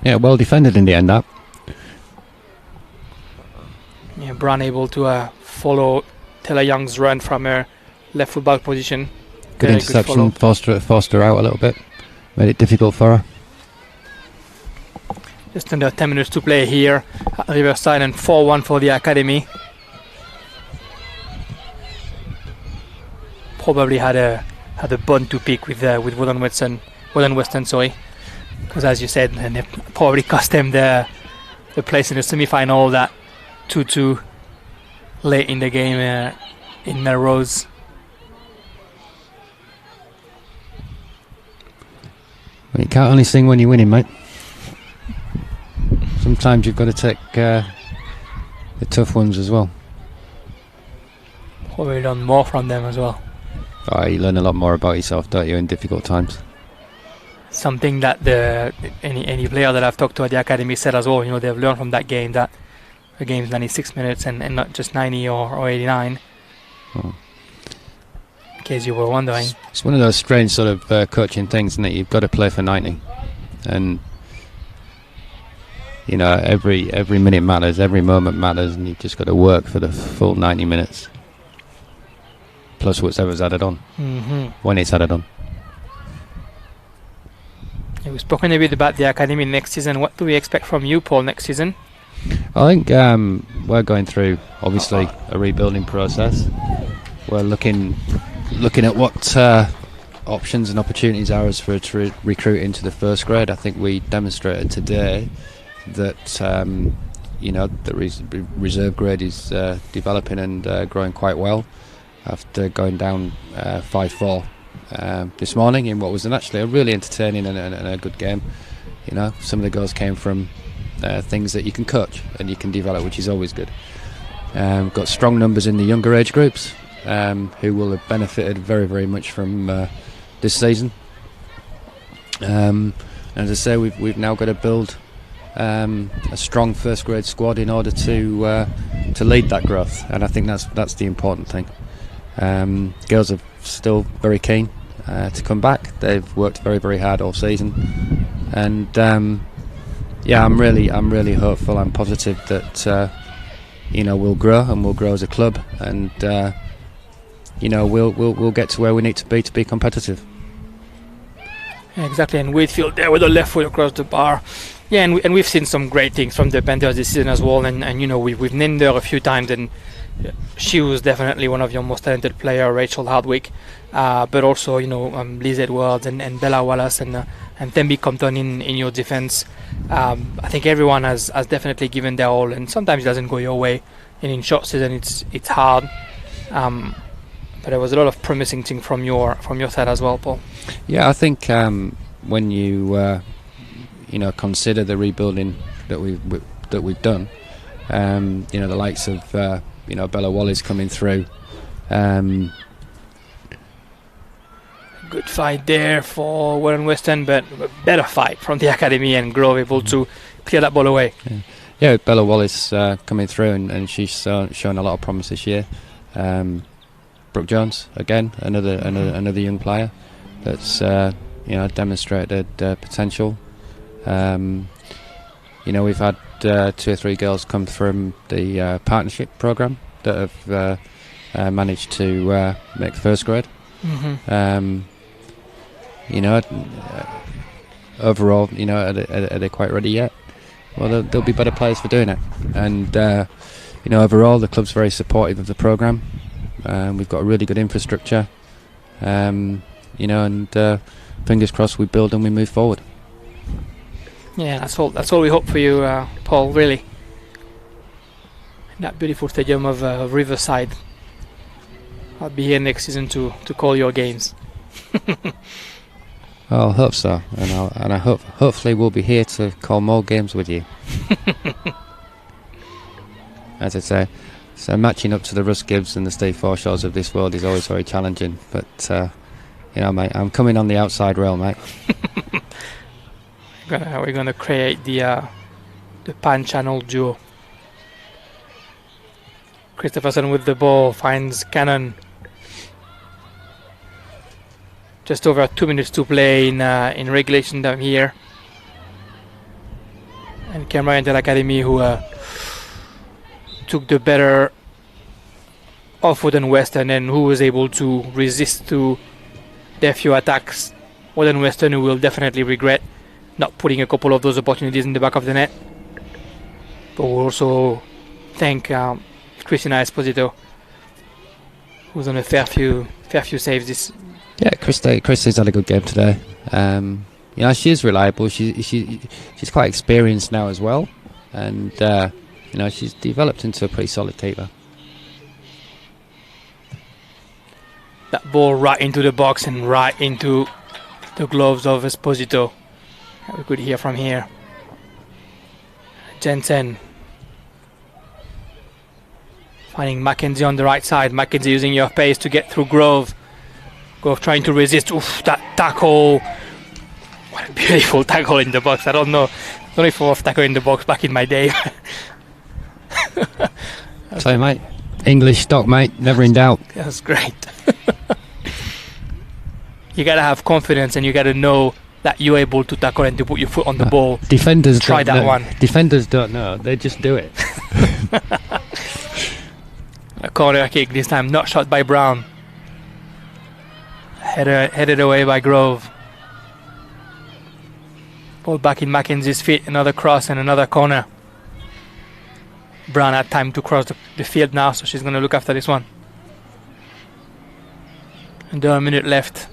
Yeah, well defended in the end, that.
Yeah, Brown able to follow Taylor Young's run from her left fullback position.
Good interception. Forced her out a little bit. Made it difficult for her.
Just under 10 minutes to play here at Riverside, and 4-1 for the Academy. Probably had a bone to pick with Woden-Weston, sorry, because as you said, and it probably cost them the place in the semi-final. That 2-2 late in the game in Melrose.
Well, you can't only sing when you're winning, mate. Sometimes you've got to take the tough ones as well.
Probably learn more from them as well.
Oh, you learn a lot more about yourself, don't you, in difficult times?
Something that any player that I've talked to at the Academy said as well. You know, they've learned from that game that the game's 96 minutes and not just 90 or 89. Oh. In case you were wondering.
It's one of those strange sort of coaching things, isn't it? You've got to play for 90. And you know, every minute matters, every moment matters, and you've just got to work for the full 90 minutes. Plus whatever's added on, when it's added on.
We've spoken a bit about the Academy next season. What do we expect from you, Paul, next season?
I think we're going through, obviously, a rebuilding process. We're looking at what options and opportunities are as for to recruit into the first grade. I think we demonstrated today that the reserve grade is developing and growing quite well after going down 5-4 this morning in what was actually a really entertaining and a good game. You know, some of the goals came from things that you can coach and you can develop, which is always good. Got strong numbers in the younger age groups who will have benefited very, very much from this season. As I say, we've now got to build a strong first grade squad in order to lead that growth, and I think that's the important thing. Girls are still very keen to come back. They've worked very, very hard all season, and I'm really hopeful and positive that we'll grow, and we'll grow as a club, and we'll get to where we need to be competitive.
Yeah, exactly, and Whitfield there with a left foot across the bar. Yeah, and we've seen some great things from the Panthers this season as well, and we've named her a few times, and she was definitely one of your most talented players, Rachel Hardwick, but also Liz Edwards and Bella Wallace and Tembi Compton in your defence. I think everyone has definitely given their all, and sometimes it doesn't go your way, and in short season it's hard. But there was a lot of promising things from your side as well, Paul.
Yeah, I think when you consider the rebuilding that we've done, the likes of Bella Wallace coming through.
Good fight there for Woden-Weston, but a better fight from the academy, and Grove able to clear that ball away.
Yeah, Bella Wallace coming through, and she's shown a lot of promise this year. Brooke Jones again, another young player that's demonstrated potential. We've had 2 or 3 girls come from the partnership program that have managed to make first grade. Overall, are they quite ready yet? Well, there'll be better players for doing it, and overall the club's very supportive of the program. We've got a really good infrastructure, and fingers crossed we build and we move forward.
Yeah, that's all we hope for you, Paul, really. In that beautiful stadium of Riverside. I'll be here next season to call your games.
Well, I hope so, and I hopefully we'll be here to call more games with you. As I say, so matching up to the Russ Gibbs and the Steve Forshaws of this world is always very challenging, but mate, I'm coming on the outside rail, mate.
We're gonna create the pan channel duo. Christopherson with the ball finds Cannon. Just over 2 minutes to play in regulation down here. And Canberra Intel Academy, who took the better of Woden-Weston and who was able to resist to their few attacks. Woden-Weston, who will definitely regret not putting a couple of those opportunities in the back of the net. But we'll also thank Christina Esposito, who's on a fair few saves this.
Yeah, Christy's had a good game today. She is reliable. She's quite experienced now as well, and she's developed into a pretty solid keeper.
That ball right into the box and right into the gloves of Esposito. We could hear from here. Jensen finding Mackenzie on the right side. Mackenzie using your pace to get through Grove. Grove trying to resist. Oof, that tackle. What a beautiful tackle in the box. I don't know if I was tackle in the box back in my day.
Sorry, mate. English stock, mate. Never in doubt.
That's great. You gotta have confidence, and you gotta know that you're able to tackle and to put your foot on the ball.
Defenders
try that one.
Defenders don't know. They just do it.
A corner kick this time, not shot by Brown. Headed away by Grove. Ball back in Mackenzie's feet. Another cross and another corner. Brown had time to cross the field now, so she's going to look after this one. Under a minute left.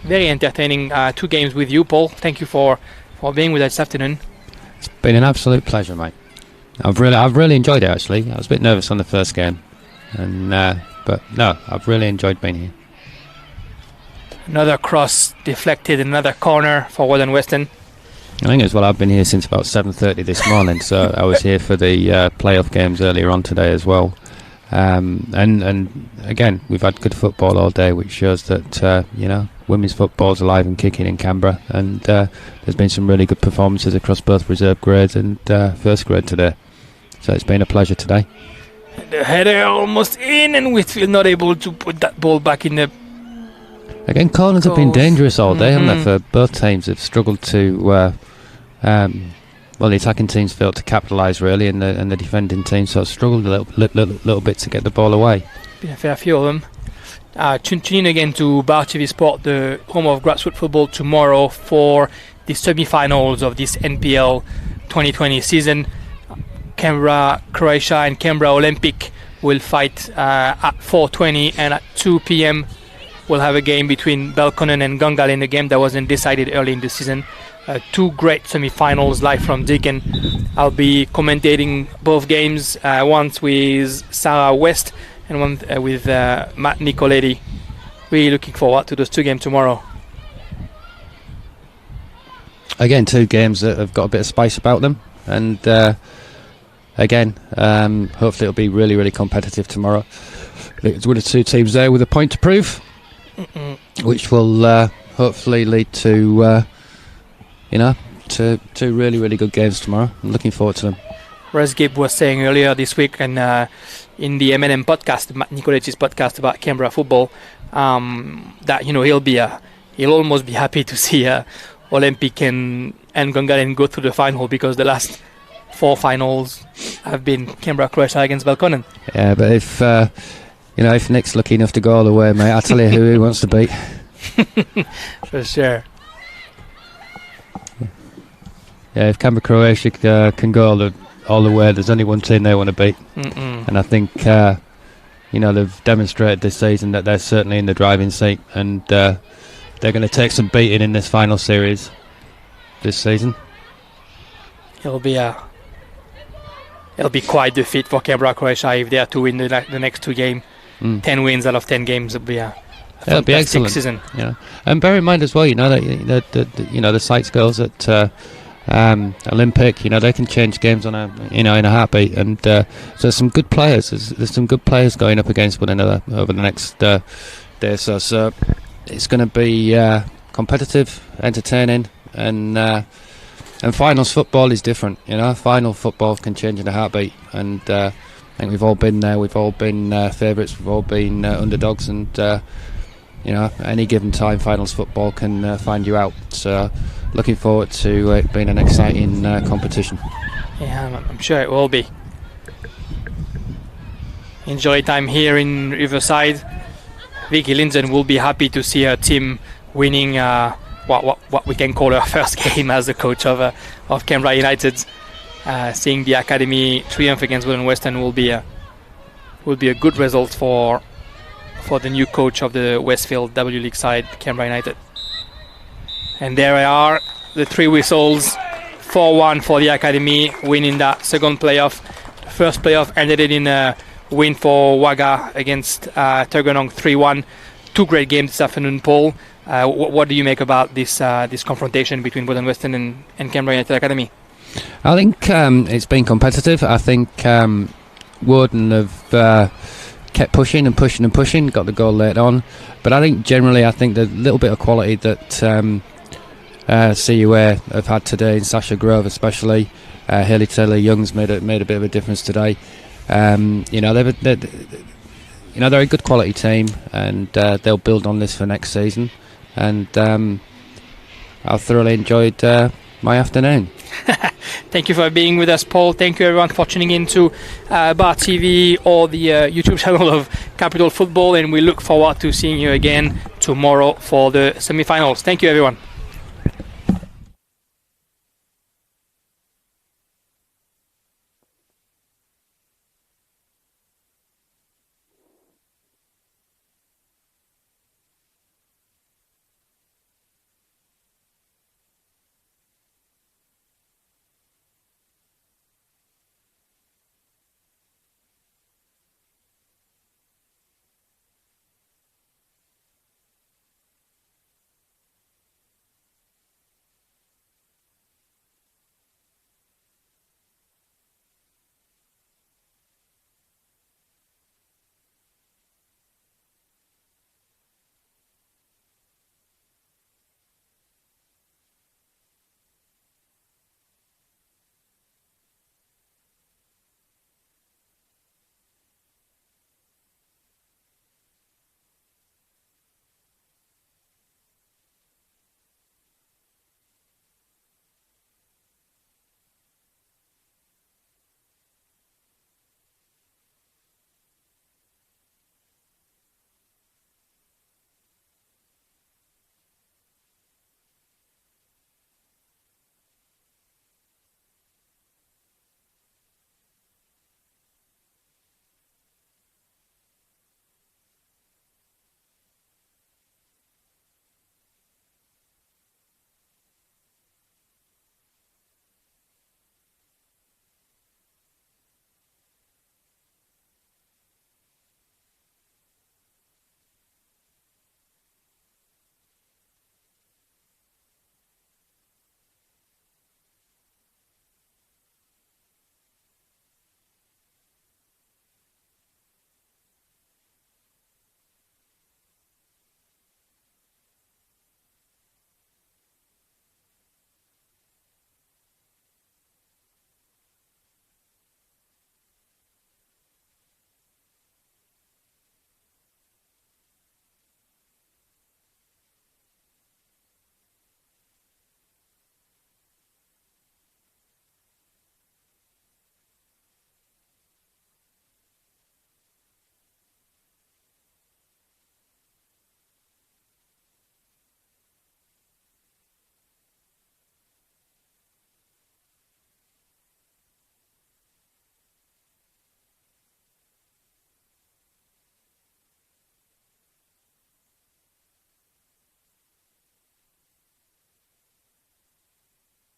Very entertaining 2 games with you, Paul. Thank you for being with us this afternoon.
It's been an absolute pleasure, mate. I've really enjoyed it, actually. I was a bit nervous on the first game, but no, I've really enjoyed being here.
Another cross deflected, another corner for Woden-Weston.
I think as well, I've been here since about 7:30 this morning, so I was here for the playoff games earlier on today as well. And again, we've had good football all day, which shows that women's football's alive and kicking in Canberra, and there's been some really good performances across both reserve grades and first grade today. So it's been a pleasure today.
The header almost in, and Whitfield not able to put that ball back in the...
Again, corners have been dangerous all day, haven't they? For both teams, have struggled to... the attacking teams failed to capitalise really, and the defending team sort of struggled a little bit to get the ball away.
Been a fair few of them. Tune in again to Bar TV Sport, the home of grassroots football, tomorrow for the semi-finals of this NPL 2020 season. Canberra Croatia and Canberra Olympic will fight at 4:20, and at 2 p.m. we'll have a game between Belconnen and Gungahlin, a game that wasn't decided early in the season. Two great semi-finals live from Deakin. I'll be commentating both games, once with Sarah West and one with Matt Nicoletti. Really looking forward to those two games tomorrow. Again,
two games that have got a bit of spice about them, and hopefully it'll be really, really competitive tomorrow. It's with the two teams there with a point to prove, which will hopefully lead to two really, really good games tomorrow. I'm looking forward to them.
Russ Gibb was saying earlier this week, and in the M&M podcast, Matt Nicoletti's podcast about Canberra football, that he'll almost be happy to see Olympic and Gungahlin go through the final, because the last 4 finals have been Canberra Croatia against Belconnen.
Yeah, but if Nick's lucky enough to go all the way, mate, I'll tell you who he wants to beat.
For sure.
Yeah, if Canberra Croatia can go all the way, there's only one team they want to beat. And I think they've demonstrated this season that they're certainly in the driving seat, and they're going to take some beating in this final series this season.
It'll be quite the feat for Canberra Croatia if they are to win the next 2 games. 10 wins out of 10 games would be a fantastic season.
Yeah, and bear in mind as well, that the sites girls at Olympic, they can change games in a heartbeat, and so there's some good players. There's some good players going up against one another over the next day or so. So it's going to be competitive, entertaining, and finals football is different. Final football can change in a heartbeat, and I think we've all been there. We've all been favourites. We've all been underdogs, and any given time, finals football can find you out. So looking forward to it being an exciting competition.
Yeah, I'm sure it will be. Enjoy time here in Riverside. Vicky Lindsay will be happy to see her team winning what we can call her first game as the coach of Canberra United. Seeing the academy triumph against Woden-Weston will be a good result for the new coach of the Westfield W League side, Canberra United. And there they are, the 3 whistles. 4-1 for the academy, winning that second playoff. The first playoff ended in a win for Wagga against Tuggeranong 3-1. 2 great games this afternoon, Paul. What do you make about this confrontation between Woden-Weston and Canberra United Academy?
I think it's been competitive. I think Woden have kept pushing, got the goal late on. But I think generally, the little bit of quality that CUA have had today in Sasha Grove, especially Hayley Taylor-Young's made a bit of a difference today. They're a good quality team, and they'll build on this for next season. And I've thoroughly enjoyed my afternoon.
Thank you for being with us, Paul. Thank you everyone for tuning in to Bar TV or the YouTube channel of Capital Football, and we look forward to seeing you again tomorrow for the semi-finals. Thank you everyone.